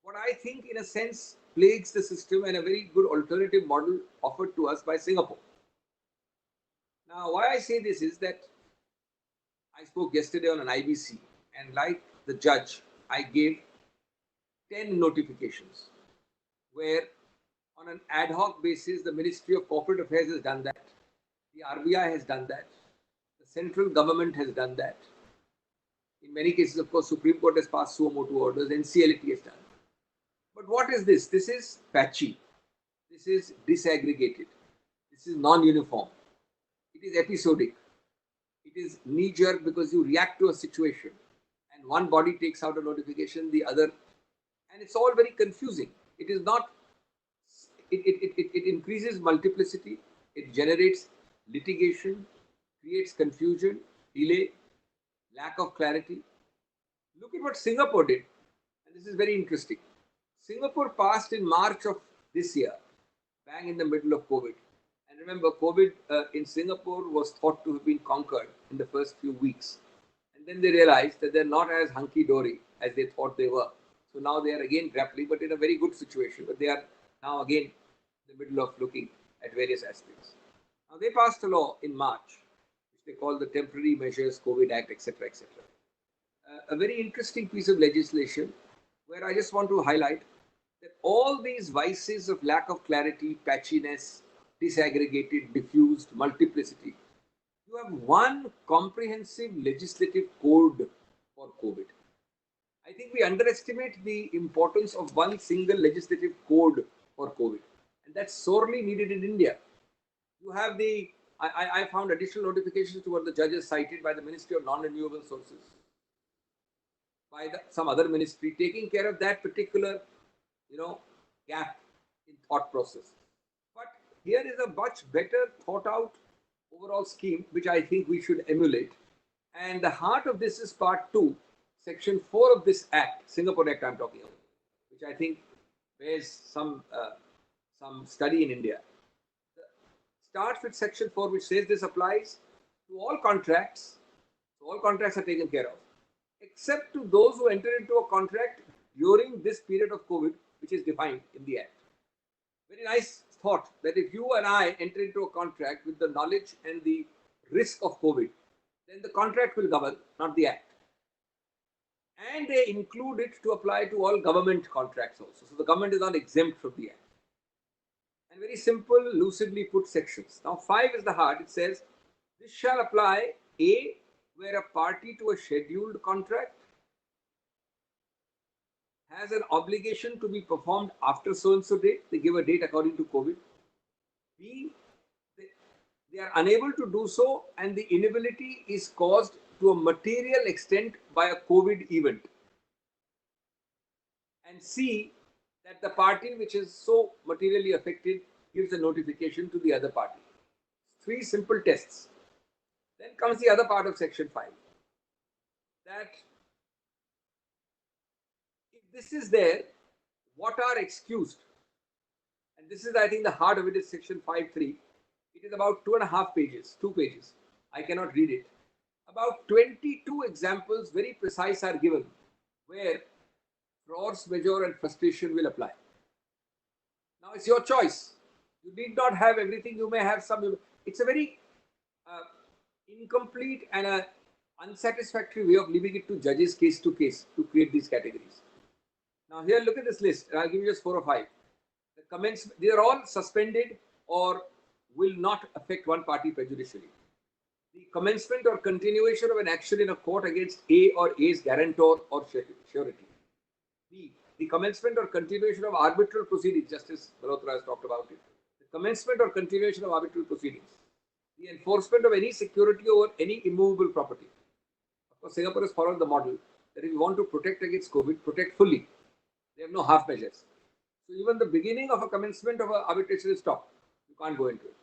what I think, in a sense, plagues the system and a very good alternative model offered to us by Singapore. Now, why I say this is that I spoke yesterday on an IBC, and like the judge, I gave 10 notifications where, on an ad hoc basis, the Ministry of Corporate Affairs has done that, the RBI has done that, the central government has done that. In many cases, of course, Supreme Court has passed suo motu orders, NCLT has done. But what is this? This is patchy. This is disaggregated. This is non-uniform. It is episodic. It is knee-jerk because you react to a situation and one body takes out a notification, the other, and it's all very confusing. It is not, it increases multiplicity, it generates litigation, creates confusion, delay, lack of clarity. Look at what Singapore did, and this is very interesting. Singapore passed in March of this year, bang in the middle of COVID. And remember, COVID in Singapore was thought to have been conquered in the first few weeks. And then they realized that they're not as hunky-dory as they thought they were. So now they are again grappling, but in a very good situation. But they are now again in the middle of looking at various aspects. Now they passed a law in March, which they call the Temporary Measures COVID Act, etc., etc. A very interesting piece of legislation where I just want to highlight that all these vices of lack of clarity, patchiness, disaggregated, diffused, multiplicity, you have one comprehensive legislative code for COVID. I think we underestimate the importance of one single legislative code for COVID, and that's sorely needed in India. You have the, I found additional notifications to what the judges cited by the Ministry of Non-Renewable Sources, by some other ministry, taking care of that particular, gap in thought process. But here is a much better thought out overall scheme, which I think we should emulate. And the heart of this is part 2, section 4 of this act, Singapore Act I'm talking about, which I think bears some study in India. Starts with section 4, which says this applies to all contracts. So all contracts are taken care of, except to those who enter into a contract during this period of COVID, which is defined in the Act. Very nice thought that if you and I enter into a contract with the knowledge and the risk of COVID, then the contract will govern, not the Act. And they include it to apply to all government contracts also. So the government is not exempt from the Act. And very simple, lucidly put sections. Now 5 is the heart. It says, this shall apply, A, where a party to a scheduled contract has an obligation to be performed after so-and-so date. They give a date according to COVID. B, they are unable to do so and the inability is caused to a material extent by a COVID event. And C, that the party which is so materially affected gives a notification to the other party. 3 simple tests. Then comes the other part of section 5. That if this is there, what are excused? And this is, I think, the heart of it is section 5.3. It is about 2.5 pages, 2 pages. I cannot read it. About 22 examples, very precise, are given where force majeure and frustration will apply. Now it's your choice. You need not have everything. You may have some. It's a very incomplete and a unsatisfactory way of leaving it to judges case to case to create these categories. Now here, look at this list. I'll give you just 4 or 5. The comments, they are all suspended or will not affect one party prejudicially. The commencement or continuation of an action in a court against A or A's guarantor or surety. B. The commencement or continuation of arbitral proceedings, Justice Malhotra has talked about it. The commencement or continuation of arbitral proceedings. The enforcement of any security over any immovable property. Of course, Singapore has followed the model that if you want to protect against COVID, protect fully. They have no half measures. So even the beginning of a commencement of an arbitration is stopped. You can't go into it.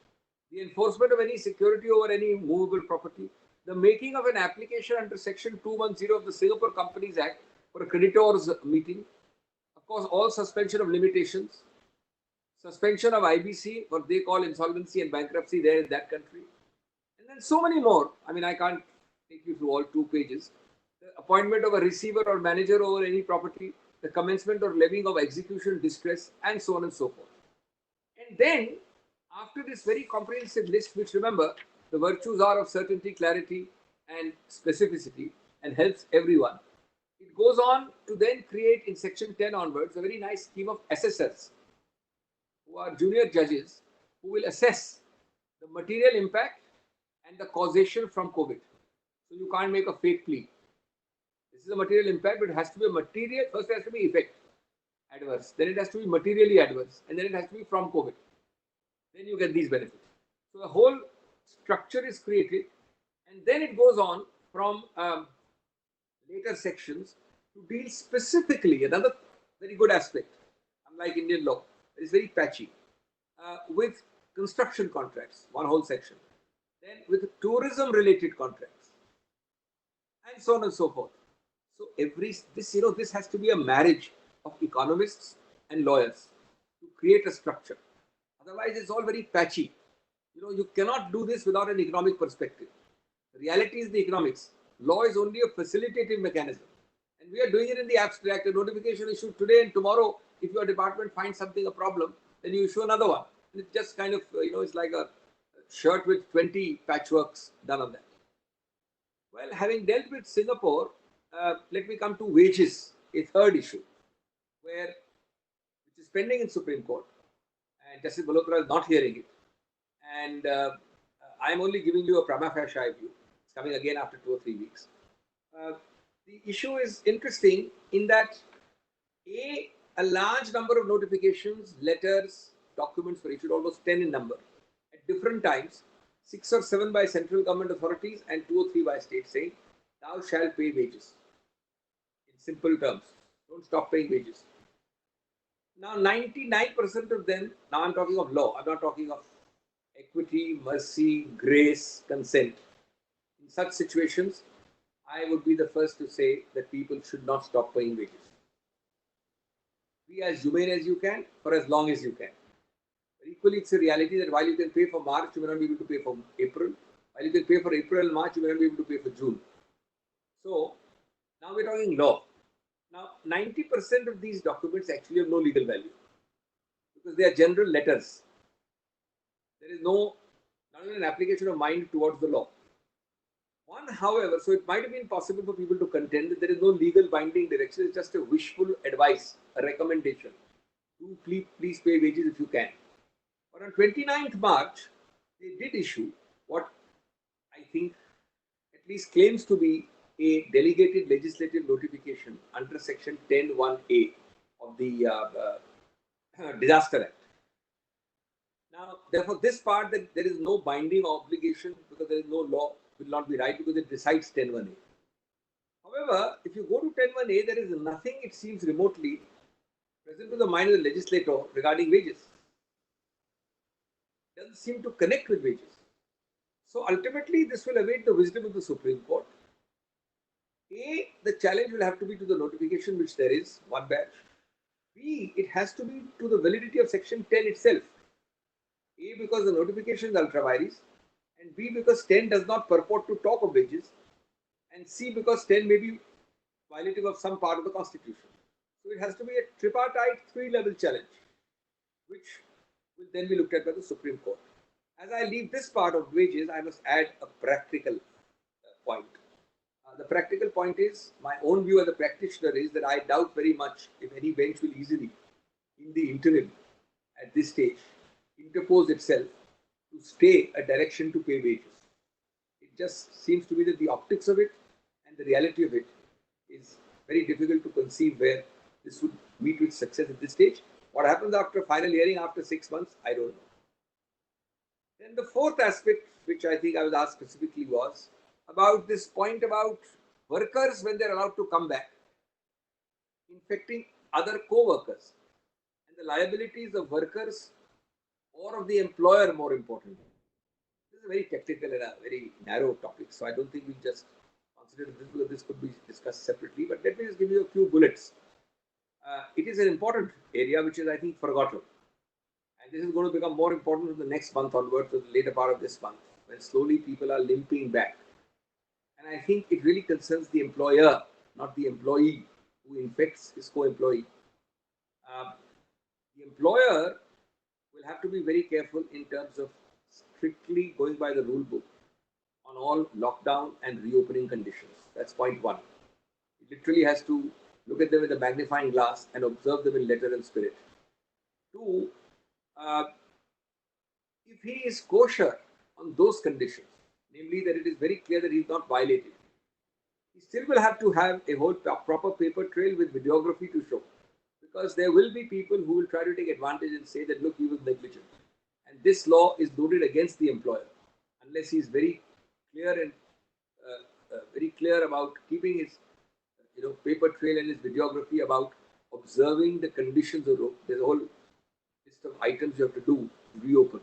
The enforcement of any security over any movable property. The making of an application under Section 210 of the Singapore Companies Act for a creditors meeting. Of course, all suspension of limitations. Suspension of IBC, what they call insolvency and bankruptcy there in that country. And then so many more. I mean, I can't take you through all 2 pages. The appointment of a receiver or manager over any property, the commencement or levying of execution distress, and so on and so forth. And then, after this very comprehensive list, which remember, the virtues are of certainty, clarity, and specificity, and helps everyone, it goes on to then create in Section 10 onwards a very nice scheme of assessors, who are junior judges, who will assess the material impact and the causation from COVID. So you can't make a fake plea. This is a material impact, but it has to be a material, first it has to be effect adverse, then it has to be materially adverse, and then it has to be from COVID. Then you get these benefits. So the whole structure is created, and then it goes on from later sections to deal specifically, another very good aspect, unlike Indian law, it is very patchy, with construction contracts, one whole section, then with tourism related contracts, and so on and so forth. So this has to be a marriage of economists and lawyers to create a structure. Otherwise, it's all very patchy. You cannot do this without an economic perspective. The reality is the economics. Law is only a facilitative mechanism. And we are doing it in the abstract. A notification issued today and tomorrow, if your department finds something a problem, then you issue another one. And it's just kind of, it's like a shirt with 20 patchworks done on that. Well, having dealt with Singapore, let me come to wages, a third issue, which is pending in Supreme Court. And Justice Malhotra is not hearing it. And I am only giving you a prima facie view. It's coming again after 2 or 3 weeks. The issue is interesting in that a large number of notifications, letters, documents were issued, almost 10 in number, at different times, 6 or 7 by central government authorities and 2 or 3 by state, saying, thou shalt pay wages. In simple terms, don't stop paying wages. Now, 99% of them, now I'm talking of law, I'm not talking of equity, mercy, grace, consent. In such situations, I would be the first to say that people should not stop paying wages. Be as humane as you can for as long as you can. But equally, it's a reality that while you can pay for March, you may not be able to pay for April. While you can pay for April and March, you may not be able to pay for June. So, now we're talking law. Now, 90% of these documents actually have no legal value because they are general letters. There is not even an application of mind towards the law. One, however, so it might have been possible for people to contend that there is no legal binding direction, it's just a wishful advice, a recommendation to please pay wages if you can. But on 29th March, they did issue what I think at least claims to be a delegated legislative notification under Section 10(1)(a) of the Disaster Act. Now, therefore, this part that there is no binding obligation because there is no law will not be right because it decides 10(1)(a). However, if you go to 10(1)(a), there is nothing, it seems remotely, present to the mind of the legislator regarding wages. It doesn't seem to connect with wages. So ultimately, this will await the wisdom of the Supreme Court. A, the challenge will have to be to the notification which there is, one batch. B, it has to be to the validity of Section 10 itself. A, because the notification is ultra vires, and B, because 10 does not purport to talk of wages, and C, because 10 may be violative of some part of the Constitution. So it has to be a tripartite 3-level challenge, which will then be looked at by the Supreme Court. As I leave this part of wages, I must add a practical point. The practical point is, my own view as a practitioner is that I doubt very much if any bench will easily, in the interim, at this stage, interpose itself to stay a direction to pay wages. It just seems to be that the optics of it and the reality of it is very difficult to conceive where this would meet with success at this stage. What happens after final hearing after 6 months, I don't know. Then the fourth aspect, which I think I was asked specifically, was about this point about workers when they're allowed to come back, infecting other co-workers, and the liabilities of workers or of the employer, more importantly. This is a very technical and a very narrow topic, so I don't think we just consider this because this could be discussed separately. But let me just give you a few bullets. It is an important area which is, I think, forgotten. And this is going to become more important in the next month onwards, or the later part of this month, when slowly people are limping back. And I think it really concerns the employer, not the employee who infects his co-employee. The employer will have to be very careful in terms of strictly going by the rule book on all lockdown and reopening conditions. That's point one. It literally has to look at them with a magnifying glass and observe them in letter and spirit. Two, if he is kosher on those conditions, namely that it is very clear that he is not violated, he still will have to have a whole proper paper trail with videography to show. Because there will be people who will try to take advantage and say that, look, he was negligent. And this law is loaded against the employer unless he is very clear and very clear about keeping his paper trail and his videography about observing the conditions of there's a whole list of items you have to do to reopen.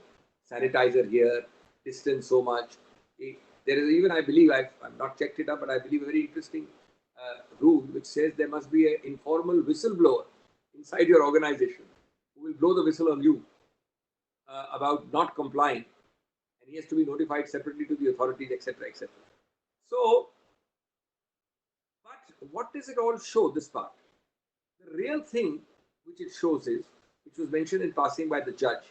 Sanitizer here, distance so much. There is even, I believe, I've not checked it up, but I believe a very interesting rule which says there must be an informal whistleblower inside your organization who will blow the whistle on you about not complying, and he has to be notified separately to the authorities, etc., etc. So, but what does it all show, this part? The real thing which it shows is, which was mentioned in passing by the judge,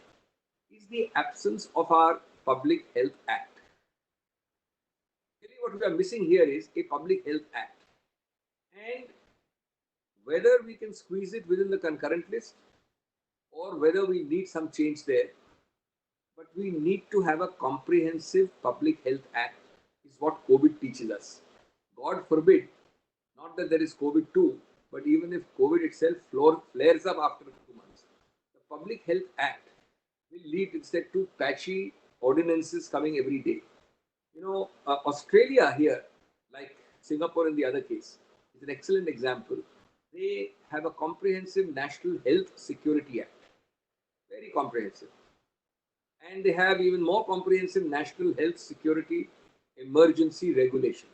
is the absence of our Public Health Act. Really what we are missing here is a Public Health Act. And whether we can squeeze it within the concurrent list or whether we need some change there, but we need to have a comprehensive Public Health Act is what COVID teaches us. God forbid, not that there is COVID-2, but even if COVID itself flares up after a few months, the Public Health Act will lead instead to patchy ordinances coming every day. Australia here, like Singapore in the other case, is an excellent example. They have a comprehensive National Health Security Act, very comprehensive. And they have even more comprehensive National Health Security Emergency Regulations.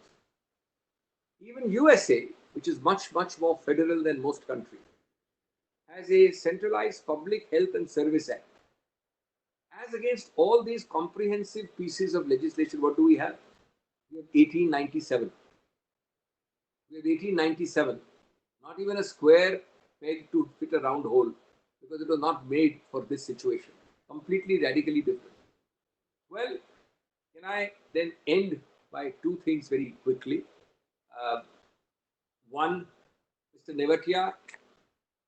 Even USA, which is much, much more federal than most countries, has a centralized Public Health and Service Act. As against all these comprehensive pieces of legislation, what do we have? We have 1897. We have 1897. Not even a square peg to fit a round hole, because it was not made for this situation. Completely radically different. Well, can I then end by two things very quickly? One, Mr. Nevatia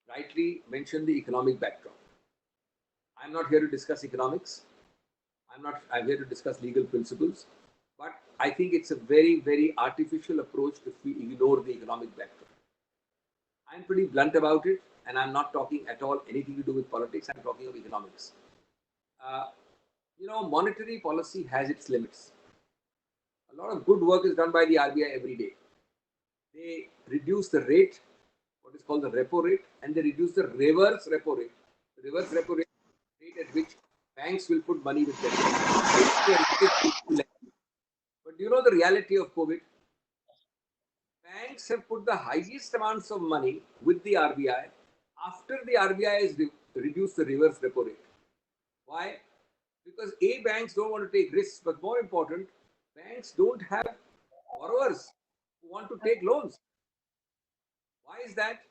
rightly mentioned the economic backdrop. I'm not here to discuss economics. I'm here to discuss legal principles. But I think it's a very, very artificial approach if we ignore the economic backdrop. I'm pretty blunt about it, and I'm not talking at all anything to do with politics. I'm talking of economics. Monetary policy has its limits. A lot of good work is done by the RBI every day. They reduce the rate, what is called the repo rate, and they reduce the reverse repo rate. The reverse repo rate is the rate at which banks will put money with them. But do you know the reality of COVID? Banks have put the highest amounts of money with the RBI after the RBI has reduced the reverse repo rate. Why? Because banks don't want to take risks, but more important, banks don't have borrowers who want to take loans. Why is that?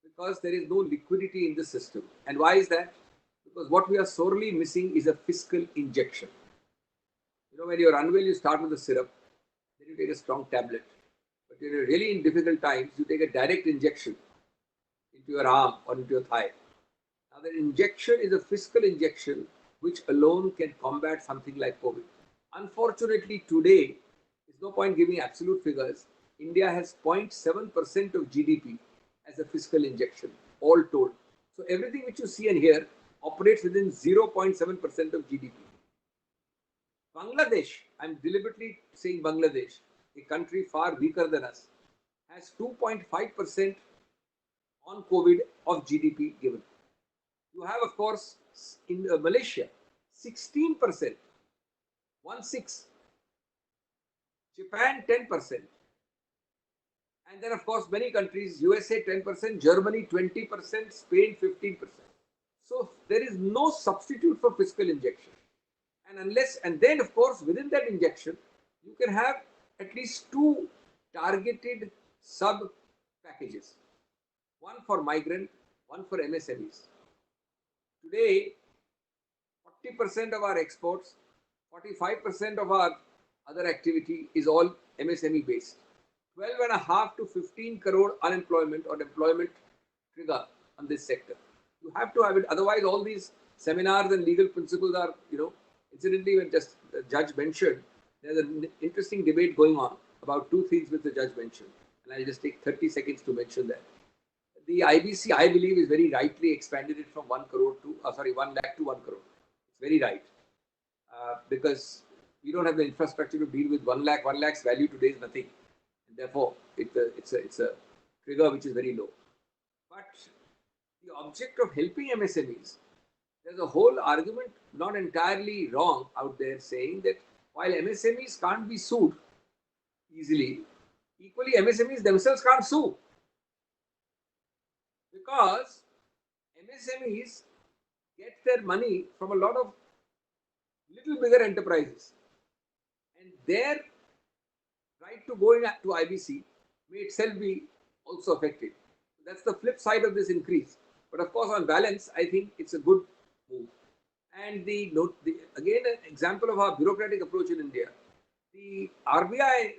Because there is no liquidity in the system. And why is that? Because what we are sorely missing is a fiscal injection. When you're unwell, you start with a syrup, then you take a strong tablet. But when you're really in difficult times, you take a direct injection into your arm or into your thigh. Now, the injection is a fiscal injection which alone can combat something like COVID. Unfortunately, today, there's no point giving absolute figures. India has 0.7% of GDP as a fiscal injection, all told. So everything which you see and hear operates within 0.7% of GDP. Bangladesh, I'm deliberately saying Bangladesh, a country far weaker than us, has 2.5% on COVID of GDP given. You have, of course, in Malaysia, 16%, 1/6. Japan, 10%. And then, of course, many countries, USA 10%, Germany 20%, Spain 15%. So there is no substitute for fiscal injection. And then, of course, within that injection, you can have at least two targeted sub packages. One for migrant, one for MSMEs. Today, 40% of our exports, 45% of our other activity is all MSME based. 12.5 to 15 crore unemployment or employment trigger on this sector. You have to have it, otherwise all these seminars and legal principles are, incidentally, when just the judge mentioned, there's an interesting debate going on about two things which the judge mentioned. And I'll just take 30 seconds to mention that. The IBC, I believe, is very rightly expanded it from 1 lakh to 1 crore. It's very right. Because we don't have the infrastructure to deal with 1 lakh. 1 lakh's value today is nothing. And therefore, it's a trigger which is very low. But the object of helping MSMEs, there's a whole argument, not entirely wrong, out there saying that while MSMEs can't be sued easily, equally MSMEs themselves can't sue. Because MSMEs get their money from a lot of little bigger enterprises. And their right to go to IBC may itself be also affected. That's the flip side of this increase. But of course, on balance, I think it's a good move. And again, an example of our bureaucratic approach in India. The RBI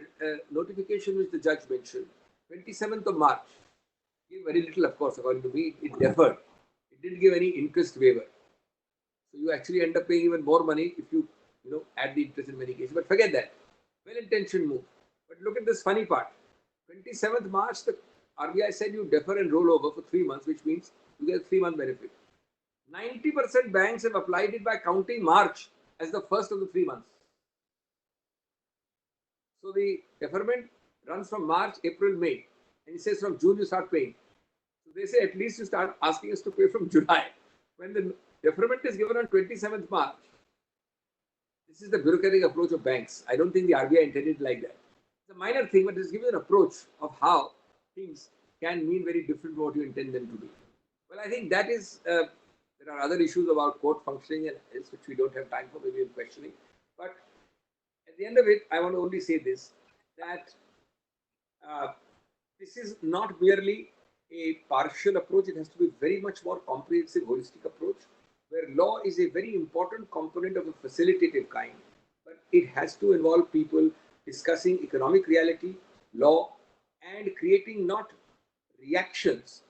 notification which the judge mentioned, 27th of March, gave very little, of course, according to me, it deferred. It didn't give any interest waiver. So you actually end up paying even more money if you, add the interest in many cases. But forget that. Well-intentioned move. But look at this funny part. 27th March, the RBI said you defer and roll over for 3 months, which means you get a 3-month benefit. 90% banks have applied it by counting March as the first of the 3 months. So the deferment runs from March, April, May. And it says from June you start paying. So they say at least you start asking us to pay from July. When the deferment is given on 27th March, this is the bureaucratic approach of banks. I don't think the RBI intended it like that. It's a minor thing, but it's given an approach of how things can mean very different from what you intend them to be. Well, I think that is, there are other issues about court functioning and else, which we don't have time for maybe in questioning. But at the end of it, I want to only say this, that this is not merely a partial approach. It has to be very much more comprehensive, holistic approach, where law is a very important component of a facilitative kind. But it has to involve people discussing economic reality, law, and creating not reactions,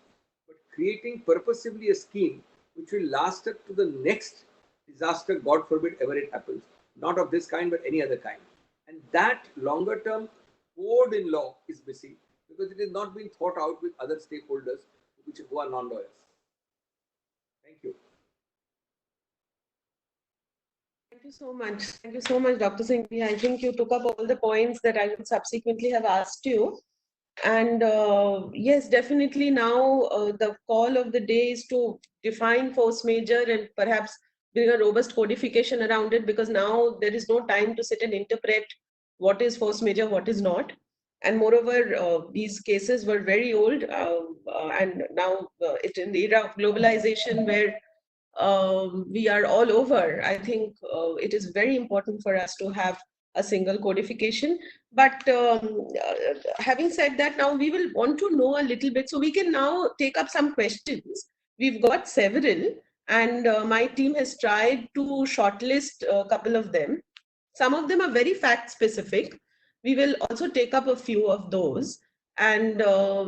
but creating purposively a scheme which will last up to the next disaster, God forbid, ever it happens. Not of this kind, but any other kind. And that longer term code in law is missing because it is not being thought out with other stakeholders who are non-lawyers. Thank you. Thank you so much. Thank you so much, Dr. Singhvi. I think you took up all the points that I would subsequently have asked you. And yes, definitely now the call of the day is to define force majeure and perhaps bring a robust codification around it, because now there is no time to sit and interpret what is force majeure, what is not. And moreover, these cases were very old, and now it's in the era of globalization where we are all over. I think it is very important for us to have a single codification. But having said that, now we will want to know a little bit, so we can now take up some questions. We've got several, and my team has tried to shortlist a couple of them. Some of them are very fact specific. We will also take up a few of those, and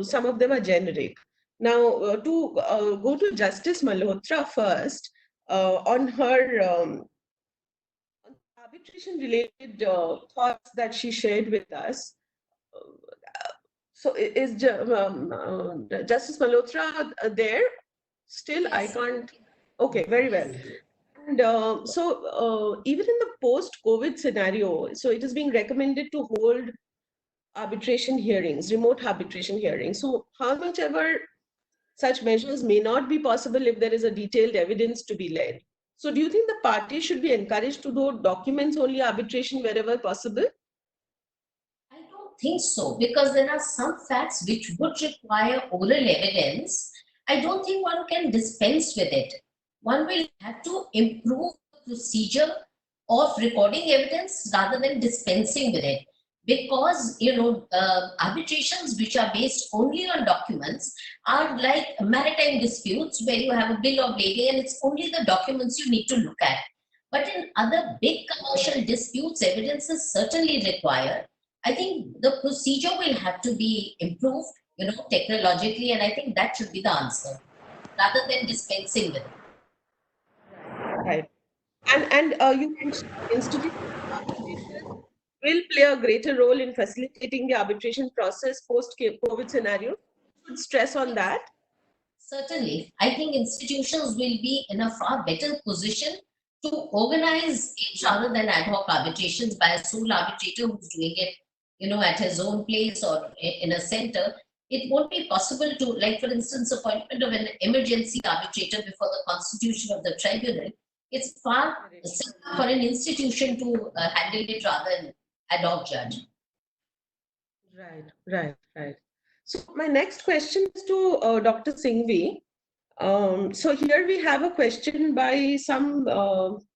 some of them are generic. Now, to go to Justice Malhotra first, on her on arbitration related thoughts that she shared with us. So is Justice Malhotra there? Still, I Yes. can't. Okay, very well. And even in the post-COVID scenario, so it is being recommended to hold arbitration hearings, remote arbitration hearings. So how much ever such measures may not be possible if there is a detailed evidence to be led. So do you think the parties should be encouraged to do documents only arbitration wherever possible? I don't think so, because there are some facts which would require oral evidence. I don't think one can dispense with it. One will have to improve the procedure of recording evidence rather than dispensing with it. Because, arbitrations which are based only on documents are like maritime disputes where you have a bill of lading and it's only the documents you need to look at. But in other big commercial disputes, evidence is certainly required. I think the procedure will have to be improved, technologically, and I think that should be the answer, rather than dispensing with it. Right. And you mentioned institutional arbitrators will play a greater role in facilitating the arbitration process post-COVID scenario. Should stress on that. Certainly, I think institutions will be in a far better position to organize it rather than ad hoc arbitrations by a sole arbitrator who's doing it, at his own place or in a center. It won't be possible to, like, for instance, appointment of an emergency arbitrator before the constitution of the tribunal. It's far simpler for an institution to handle it rather than ad hoc judge. Right. So my next question is to Dr. Singhvi. So here we have a question by some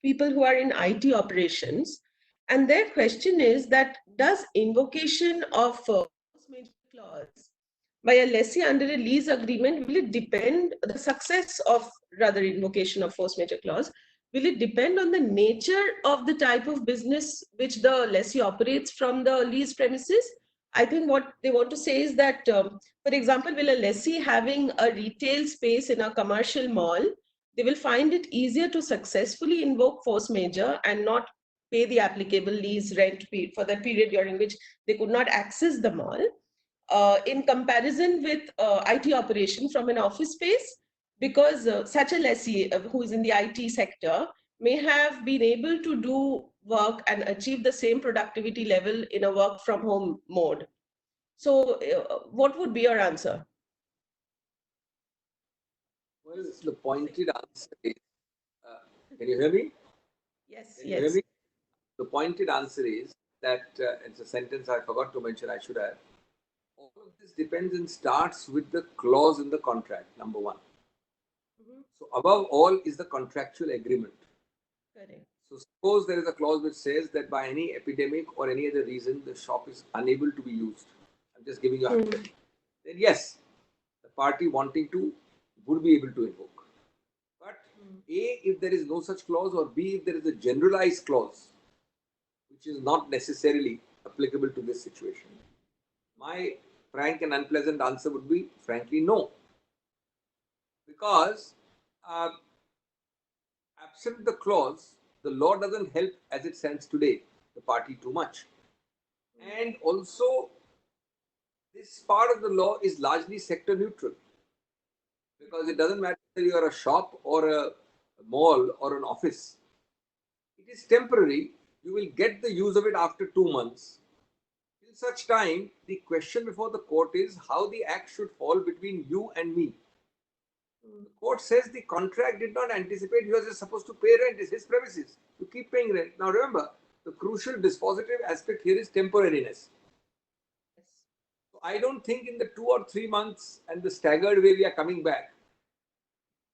people who are in IT operations, and their question is that does invocation of force majeure clause by a lessee under a lease agreement, will it depend, the success of rather invocation of force majeure clause, will it depend on the nature of the type of business which the lessee operates from the lease premises? I think what they want to say is that, for example, will a lessee having a retail space in a commercial mall, they will find it easier to successfully invoke force majeure and not pay the applicable lease rent for that period during which they could not access the mall, in comparison with IT operation from an office space, because such a lessee who is in the IT sector may have been able to do work and achieve the same productivity level in a work from home mode. So what would be your answer? Well, the pointed answer is, can you hear me? Yes, Can you hear me? The pointed answer is that it's a sentence I forgot to mention, I should have. All of this depends and starts with the clause in the contract, number one. Mhm. So, above all is the contractual agreement. Correct. So, suppose there is a clause which says that by any epidemic or any other reason, the shop is unable to be used. I'm just giving you a hypothetical. Then, yes, the party wanting to would be able to invoke. But A, if there is no such clause, or B, if there is a generalized clause, which is not necessarily applicable to this situation, my frank and unpleasant answer would be, frankly, no. Because absent the clause, the law doesn't help as it stands today the party too much. And also, this part of the law is largely sector neutral, because it doesn't matter whether you are a shop or a mall or an office. It is temporary. You will get the use of it after 2 months. Till such time, the question before the court is how the act should fall between you and me. The court says the contract did not anticipate you are just supposed to pay rent. It's his premises. You keep paying rent. Now remember, the crucial dispositive aspect here is temporariness. So I don't think in the 2 or 3 months and the staggered way we are coming back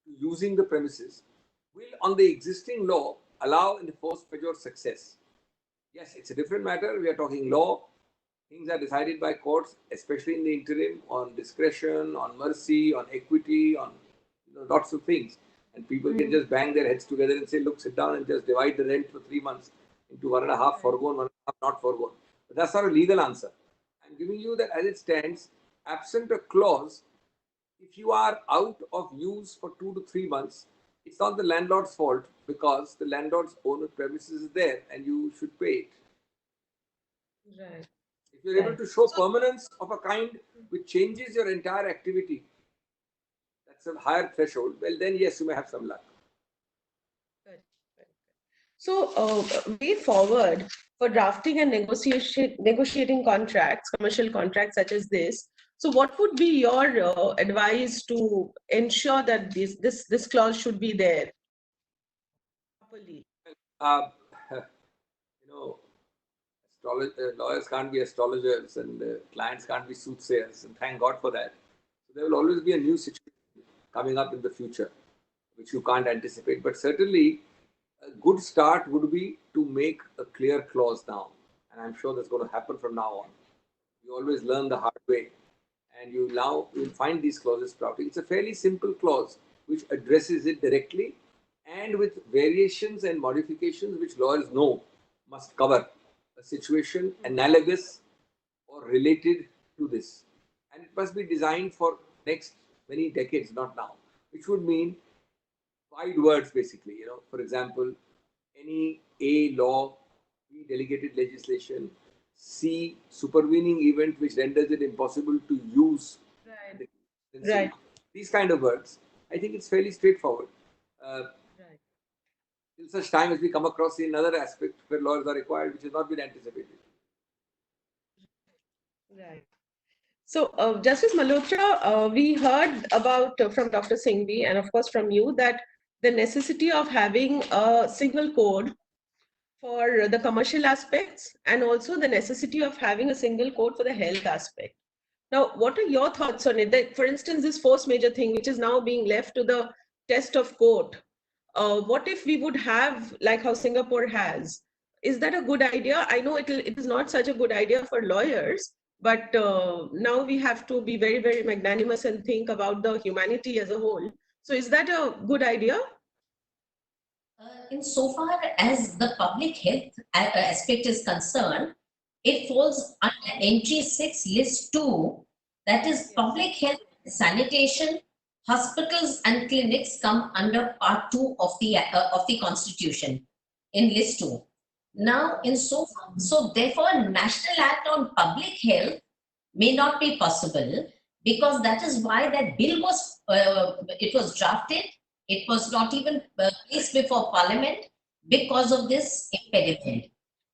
to using the premises will, on the existing law, allow in the force majeure success. Yes, it's a different matter. We are talking law. Things are decided by courts, especially in the interim, on discretion, on mercy, on equity, on lots of things. And people can just bang their heads together and say, look, sit down and just divide the rent for 3 months into 1.5 foregone, 1.5 not foregone. But that's not a legal answer. I'm giving you that as it stands, absent a clause, if you are out of use for 2 to 3 months, it's not the landlord's fault because the landlord's own premises is there and you should pay it. Right. If you're able to show permanence of a kind which changes your entire activity, that's a higher threshold, well, then yes, you may have some luck. So, way forward for drafting and negotiating contracts, commercial contracts such as this. So, what would be your advice to ensure that this clause should be there properly? Uh, you know, lawyers can't be astrologers and clients can't be soothsayers, and thank God for that. So there will always be a new situation coming up in the future, which you can't anticipate. But certainly, a good start would be to make a clear clause now, and I'm sure that's going to happen from now on. You always learn the hard way, and you'll find these clauses sprouting. It's a fairly simple clause which addresses it directly and with variations and modifications which lawyers know must cover a situation analogous or related to this. And it must be designed for next many decades, not now, which would mean 5 words basically. For example, any A, law, B, delegated legislation, C, supervening event which renders it impossible to use. Right. the Right. These kind of words. I think it's fairly straightforward. Right. Till such time as we come across another aspect where lawyers are required, which has not been anticipated. Right. So, Justice Malhotra, we heard about from Dr. Singhvi and of course from you that the necessity of having a single code for the commercial aspects and also the necessity of having a single code for the health aspect. Now, what are your thoughts on it? That, for instance, this force major thing, which is now being left to the test of court, what if we would have, like how Singapore has? Is that a good idea? I know it is not such a good idea for lawyers, but now we have to be very, very magnanimous and think about the humanity as a whole. So is that a good idea? Insofar as the public health aspect is concerned, it falls under entry 6, list 2, that is public health, sanitation, hospitals and clinics come under part 2 of the constitution in list 2. Now, so therefore, a national act on public health may not be possible, because that is why that bill was it was drafted. It was not even placed before Parliament because of this impediment.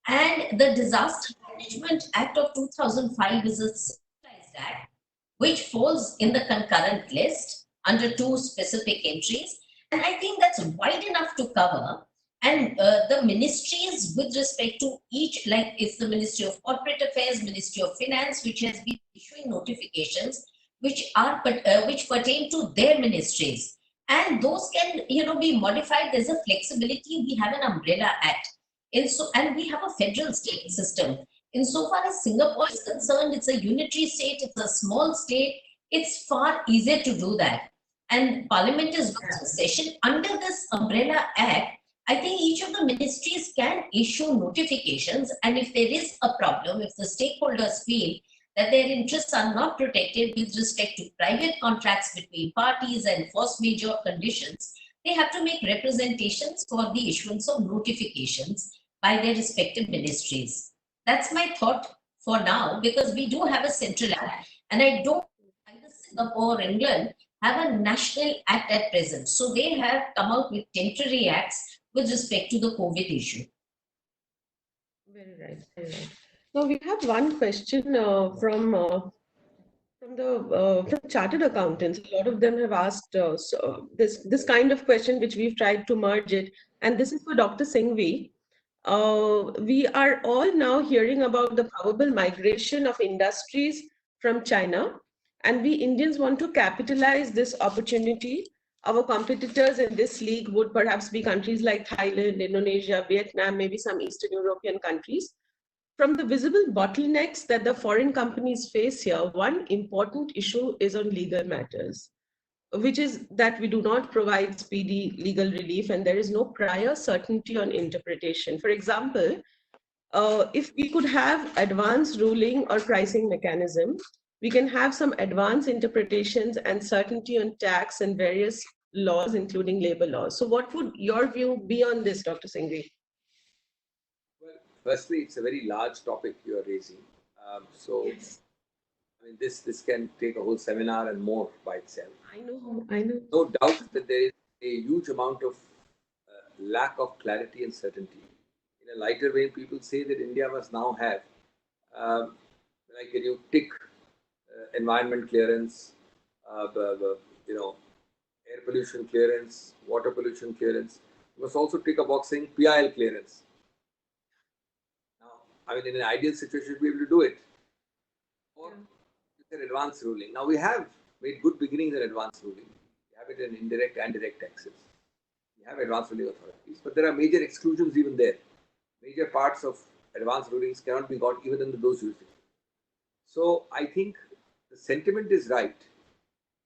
And the Disaster Management Act of 2005 is a centralized act which falls in the concurrent list under 2 specific entries. And I think that's wide enough to cover. And the ministries with respect to each, like it's the Ministry of Corporate Affairs, Ministry of Finance, which has been issuing notifications which pertain to their ministries. And those can, be modified. There's a flexibility. We have an umbrella act. And we have a federal state system. Insofar as Singapore is concerned, it's a unitary state, it's a small state. It's far easier to do that. And Parliament is not in session. Under this umbrella act, I think each of the ministries can issue notifications. And if there is a problem, if the stakeholders feel that their interests are not protected with respect to private contracts between parties and force majeure conditions, they have to make representations for the issuance of notifications by their respective ministries. That's my thought for now, because we do have a central act, and I don't either Singapore or England have a national act at present. So they have come out with temporary acts with respect to the COVID issue. Very right. Very right. Now we have one question from chartered accountants. A lot of them have asked this kind of question, which we've tried to merge it. And this is for Dr. Singhvi. We are all now hearing about the probable migration of industries from China, and we Indians want to capitalize this opportunity. Our competitors in this league would perhaps be countries like Thailand, Indonesia, Vietnam, maybe some Eastern European countries. From the visible bottlenecks that the foreign companies face here, one important issue is on legal matters, which is that we do not provide speedy legal relief and there is no prior certainty on interpretation. For example, if we could have advanced ruling or pricing mechanism, we can have some advanced interpretations and certainty on tax and various laws, including labor laws. So what would your view be on this, Dr. Singhvi? Well, firstly, it's a very large topic you are raising. So, Yes, I mean, this can take a whole seminar and more by itself. I know. No doubt that there is a huge amount of lack of clarity and certainty. In a lighter vein, people say that India must now have, um, like, you tick environment clearance, you know, air pollution clearance, water pollution clearance. You must also tick a box saying PIL clearance. Now, I mean, in an ideal situation, you'd be able to do it. Or it's an advanced ruling. Now, we have made good beginnings in advanced ruling. We have it in indirect and direct taxes. We have advanced ruling authorities, but there are major exclusions even there. Major parts of advanced rulings cannot be got even in those jurisdictions. So I think the sentiment is right,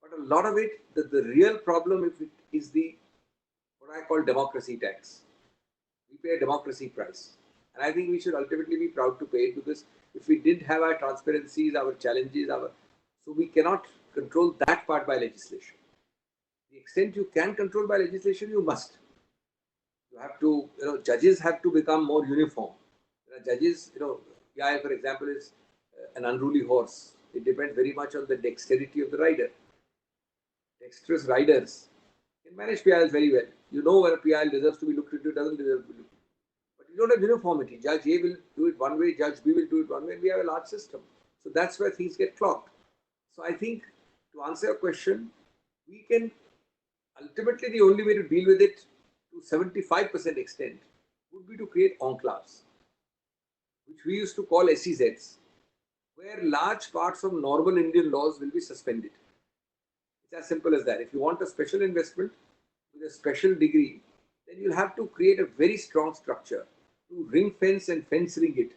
but a lot of it, the real problem is the what I call democracy tax. We pay a democracy price, and I think we should ultimately be proud to pay it, because if we didn't have our transparencies, our challenges, so we cannot control that part by legislation. The extent you can control by legislation, you must. You have to, judges have to become more uniform. Judges, PI, for example, is an unruly horse. It depends very much on the dexterity of the rider. Dexterous riders can manage PILs very well. You know where a PIL deserves to be looked into, doesn't deserve to be looked into. But you don't have uniformity. Judge A will do it one way, Judge B will do it one way, and we have a large system. So that's where things get clogged. So I think, to answer your question, we can ultimately, the only way to deal with it to 75% extent would be to create enclaves, which we used to call SEZs, where large parts of normal Indian laws will be suspended. It's as simple as that. If you want a special investment with a special degree, then you'll have to create a very strong structure to ring fence and fence ring it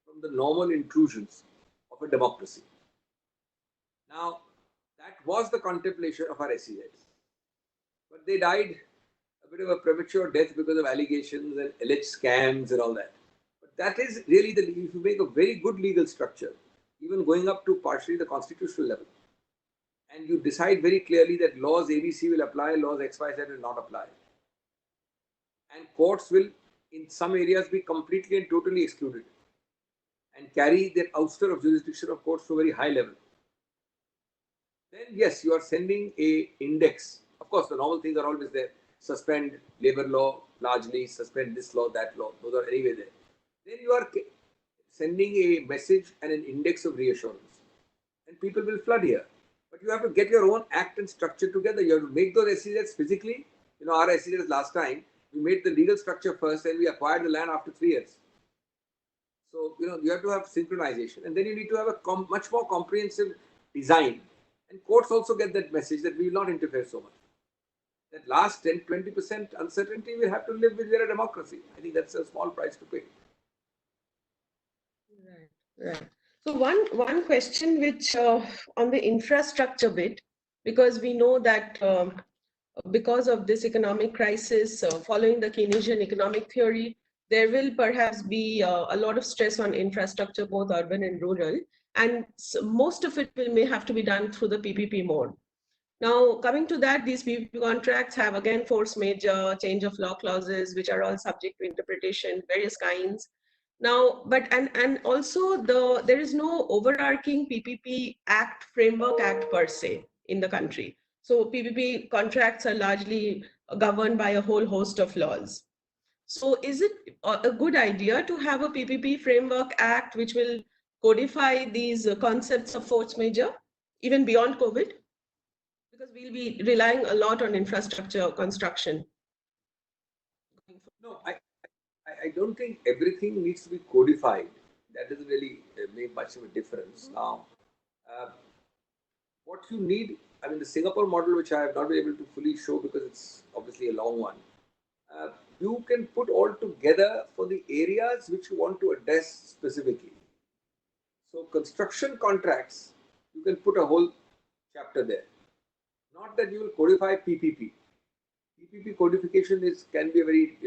from the normal intrusions of a democracy. Now, that was the contemplation of our SEZs. But they died a bit of a premature death because of allegations and alleged scams and all that. But that is really if you make a very good legal structure, even going up to partially the constitutional level, and you decide very clearly that laws ABC will apply, laws XYZ will not apply, and courts will in some areas be completely and totally excluded and carry their ouster of jurisdiction of courts to a very high level, then yes, you are sending a index. Of course, the normal things are always there. Suspend labor law largely, suspend this law, that law. Those are anyway there. Then you are sending a message and an index of reassurance. And people will flood here. But you have to get your own act and structure together. You have to make those SEZs physically. Our SEZs last time, we made the legal structure first and we acquired the land after 3 years. So, you have to have synchronization. And then you need to have a much more comprehensive design. And courts also get that message that we will not interfere so much. That last 10-20% uncertainty we have to live with. We're a democracy. I think that's a small price to pay. Right. So one question which on the infrastructure bit, because we know that because of this economic crisis, following the Keynesian economic theory, there will perhaps be a lot of stress on infrastructure, both urban and rural, and so most of it may have to be done through the PPP mode. Now, coming to that, these PPP contracts have again force majeure, change of law clauses, which are all subject to interpretation, various kinds. Now, but and also there is no overarching PPP Act, Framework Act per se in the country. So PPP contracts are largely governed by a whole host of laws. So is it a good idea to have a PPP Framework Act which will codify these concepts of force majeure, even beyond COVID? Because we'll be relying a lot on infrastructure construction. No, I don't think everything needs to be codified. That doesn't really make much of a difference. Now, what you need, I mean, the Singapore model, which I have not been able to fully show because it's obviously a long one, you can put all together for the areas which you want to address specifically. So, construction contracts, you can put a whole chapter there. Not that you will codify PPP. PPP codification can be a very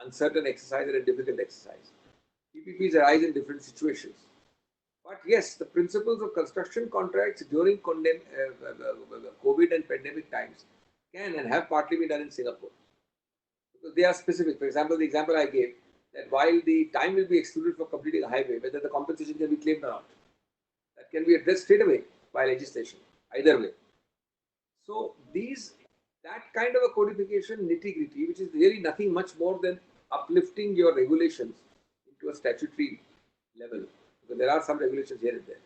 uncertain exercise and a difficult exercise. PPPs arise in different situations. But yes, the principles of construction contracts during COVID and pandemic times can and have partly been done in Singapore. Because they are specific. For example, the example I gave, that while the time will be excluded for completing a highway, whether the compensation can be claimed or not, that can be addressed straight away by legislation, either way. So that kind of a codification nitty-gritty, which is really nothing much more than uplifting your regulations into a statutory level, because there are some regulations here and there.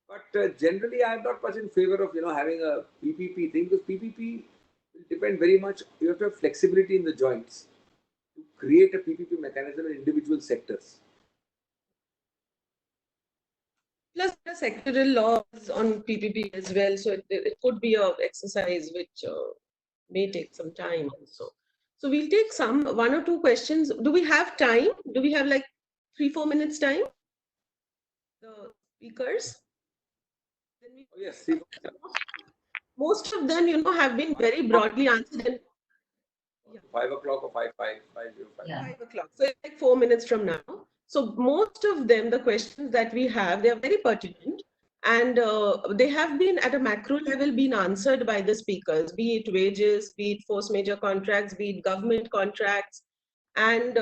But generally, I am not much in favor of having a PPP thing, because PPP will depend very much. You have to have flexibility in the joints to create a PPP mechanism in individual sectors. Plus, there are sectoral laws on PPP as well, so it could be a exercise which may take some time also. So we'll take one or two questions. Do we have time? Do we have like 3-4 minutes time? The speakers? Then Oh, yes, most of them, have been very broadly answered. And 5 o'clock or 5:05. Yeah. 5 o'clock. So it's like 4 minutes from now. So most of them, the questions that we have, they are very pertinent, and they have been at a macro level been answered by the speakers, be it wages, be it force majeure contracts, be it government contracts, and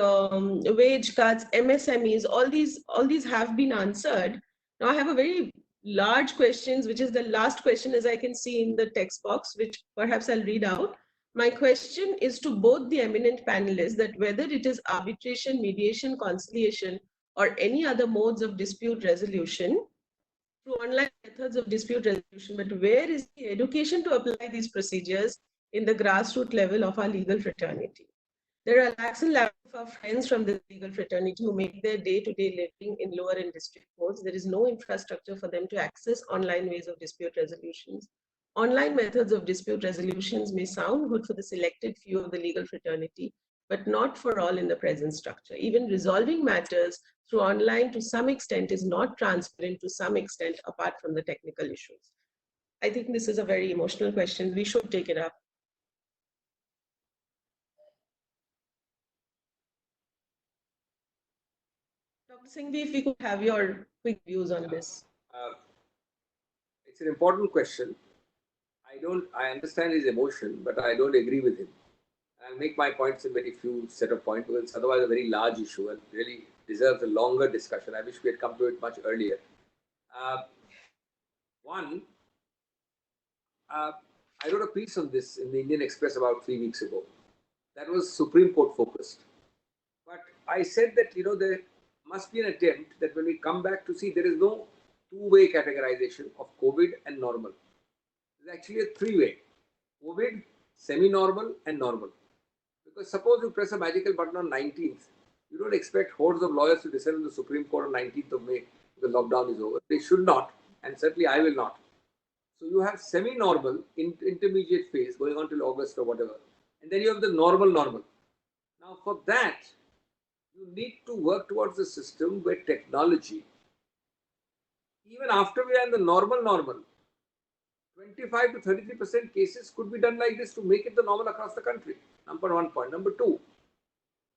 wage cuts, MSMEs. All these have been answered. Now I have a very large questions, which is the last question, as I can see in the text box, which perhaps I'll read out. My question is to both the eminent panelists, that whether it is arbitration, mediation, conciliation, or any other modes of dispute resolution through online methods of dispute resolution, but where is the education to apply these procedures in the grassroots level of our legal fraternity? There are lakhs and lakhs of our friends from the legal fraternity who make their day-to-day living in lower and district courts. There is no infrastructure for them to access online ways of dispute resolutions. Online methods of dispute resolutions may sound good for the selected few of the legal fraternity, but not for all in the present structure. Even resolving matters through online to some extent is not transparent to some extent apart from the technical issues. I think this is a very emotional question. We should take it up. Dr. Singhvi, if we could have your quick views on this. It's an important question. I understand his emotion, but I don't agree with him. I'll make my points in very few set of points, because it's otherwise a very large issue and really deserves a longer discussion. I wish we had come to it much earlier. I wrote a piece on this in the Indian Express about 3 weeks ago. That was Supreme Court focused. But I said that, there must be an attempt that when we come back to see, there is no two-way categorization of COVID and normal. There's actually a three-way: COVID, semi-normal, and normal. Because suppose you press a magical button on 19th, you don't expect hordes of lawyers to descend on the Supreme Court on 19th of May. The lockdown is over. They should not, and certainly I will not. So you have semi-normal, intermediate phase going on till August or whatever, and then you have the normal. Now for that, you need to work towards a system where technology, even after we are in the normal, 25 to 33% cases could be done like this to make it the normal across the country. Number one point. Number two,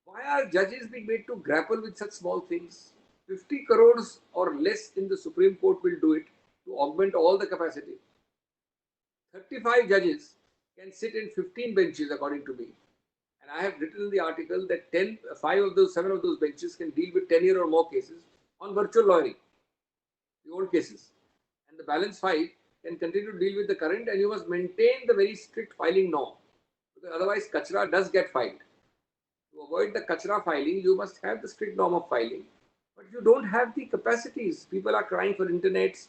why are judges being made to grapple with such small things? 50 crores or less in the Supreme Court will do it to augment all the capacity. 35 judges can sit in 15 benches, according to me. And I have written in the article that 7 of those benches can deal with 10-year or more cases on virtual lawyering, the old cases. And the balance 5 can continue to deal with the current, and you must maintain the very strict filing norm. Because otherwise, kachra does get filed. To avoid the kachra filing, you must have the strict norm of filing. But you don't have the capacities. People are crying for internets.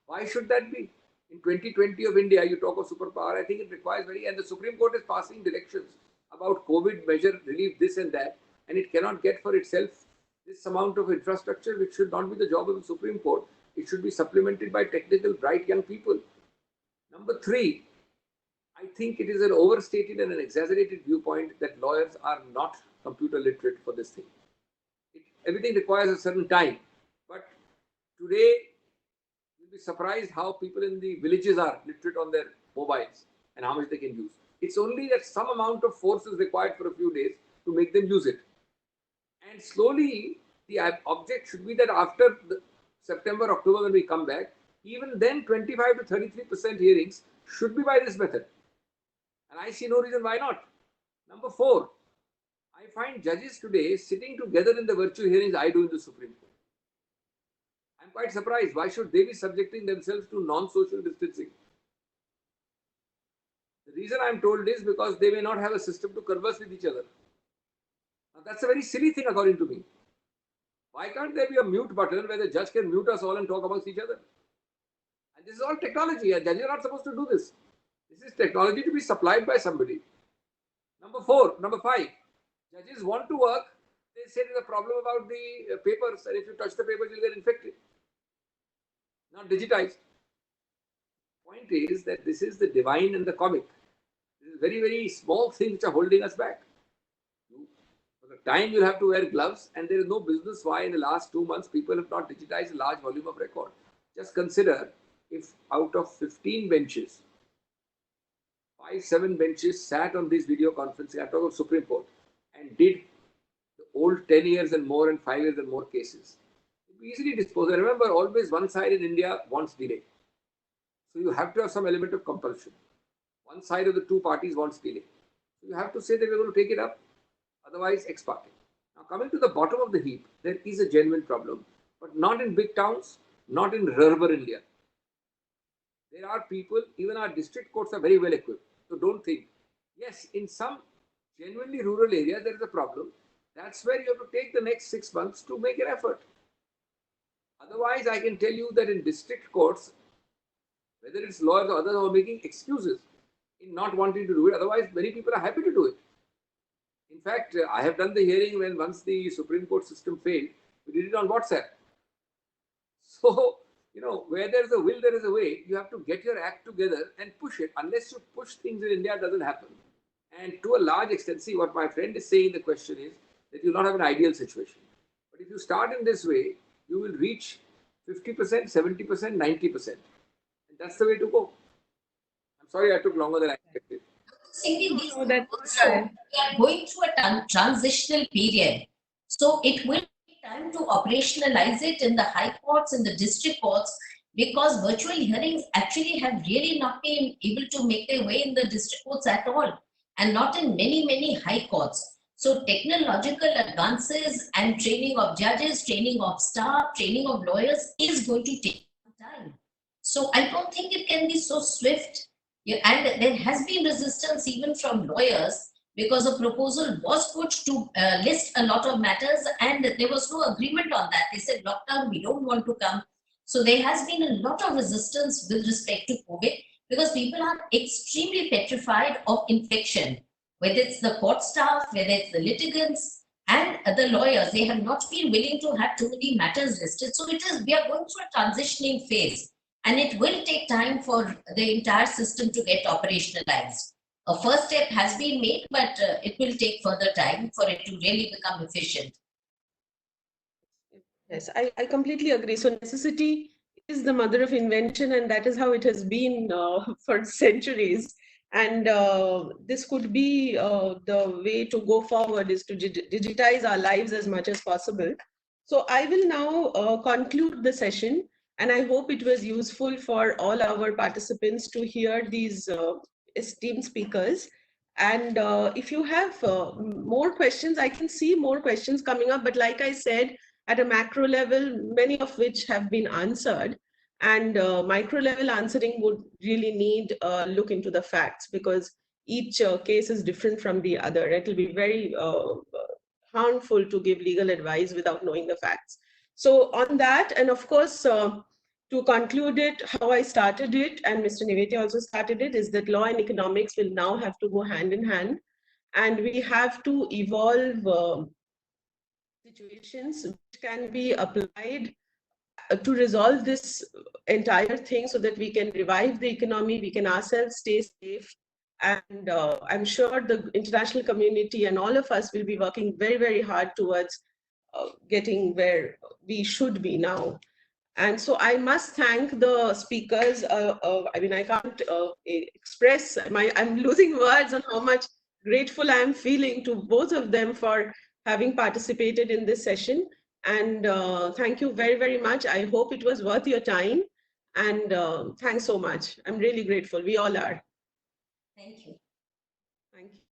Why should that be? In 2020 of India, you talk of superpower. I think it requires and the Supreme Court is passing directions about COVID measure relief, this and that, and it cannot get for itself this amount of infrastructure, which should not be the job of the Supreme Court. It should be supplemented by technical, bright young people. Number 3, I think it is an overstated and an exaggerated viewpoint that lawyers are not computer literate for this thing. Everything requires a certain time. But today, you'll be surprised how people in the villages are literate on their mobiles and how much they can use. It's only that some amount of force is required for a few days to make them use it. And slowly, the object should be that after September, October when we come back, even then 25 to 33% hearings should be by this method. And I see no reason why not. Number 4, I find judges today sitting together in the virtual hearings I do in the Supreme Court. I'm quite surprised. Why should they be subjecting themselves to non-social distancing? The reason I'm told is because they may not have a system to converse with each other. Now, that's a very silly thing according to me. Why can't there be a mute button where the judge can mute us all and talk amongst each other? And this is all technology, and judges are not supposed to do this. This is technology to be supplied by somebody. Number 5, judges want to work. They say there's a problem about the papers, and if you touch the papers, you'll get infected. Not digitized. Point is that this is the divine and the comic. This is very, very small things which are holding us back. For the time you'll have to wear gloves, and there is no business why in the last 2 months people have not digitized a large volume of record. Just consider if out of 15 benches, 5-7 benches sat on this video conferencing, I'm talking of Supreme Court, and did the old 10 years and more and 5 years and more cases. It will easily dispose. And remember, always one side in India wants delay. So you have to have some element of compulsion. One side of the two parties wants delay. So you have to say that we're going to take it up, otherwise ex parte. Now coming to the bottom of the heap, there is a genuine problem, but not in big towns, not in rural India. There are people, even our district courts are very well equipped. So don't think. Yes, in some genuinely rural areas, there is a problem. That's where you have to take the next 6 months to make an effort. Otherwise, I can tell you that in district courts, whether it's lawyers or others who are making excuses in not wanting to do it. Otherwise, many people are happy to do it. In fact, I have done the hearing when once the Supreme Court system failed, we did it on WhatsApp. So, where there is a will, there is a way. You have to get your act together and push it. Unless you push things in India, it doesn't happen. And to a large extent, see what my friend is saying, the question is that you will not have an ideal situation. But if you start in this way, you will reach 50%, 70%, 90%. And that's the way to go. I'm sorry I took longer than I expected. These also, we are going through a transitional period. So it will take time to operationalize it in the high courts and the district courts, because virtual hearings actually have really not been able to make their way in the district courts at all, and not in many high courts. So technological advances and training of judges, training of staff, training of lawyers is going to take time. So I don't think it can be so swift. And there has been resistance even from lawyers, because a proposal was put to list a lot of matters, and there was no agreement on that. They said, lockdown, we don't want to come. So there has been a lot of resistance with respect to COVID, because people are extremely petrified of infection, whether it's the court staff, whether it's the litigants and the lawyers. They have not been willing to have too many matters listed. So we are going through a transitioning phase, and it will take time for the entire system to get operationalized. A first step has been made, but it will take further time for it to really become efficient. Yes, I completely agree. So necessity is the mother of invention, and that is how it has been for centuries. And this could be the way to go forward, is to digitize our lives as much as possible. So I will now conclude the session, and I hope it was useful for all our participants to hear these esteemed speakers. And if you have more questions, I can see more questions coming up, but like I said, at a macro level, many of which have been answered, and micro level answering would really need a look into the facts, because each case is different from the other. It will be very harmful to give legal advice without knowing the facts. So on that, and of course, to conclude it, how I started it, and Mr. Nevatia also started it, is that law and economics will now have to go hand in hand, and we have to evolve situations which can be applied to resolve this entire thing, so that we can revive the economy, we can ourselves stay safe. And I'm sure the international community and all of us will be working very, very hard towards getting where we should be now. And so I must thank the speakers. I mean, I can't express, I'm losing words on how much grateful I am feeling to both of them for having participated in this session. And thank you very, very much. I hope it was worth your time. And thanks so much. I'm really grateful. We all are. Thank you. Thank you.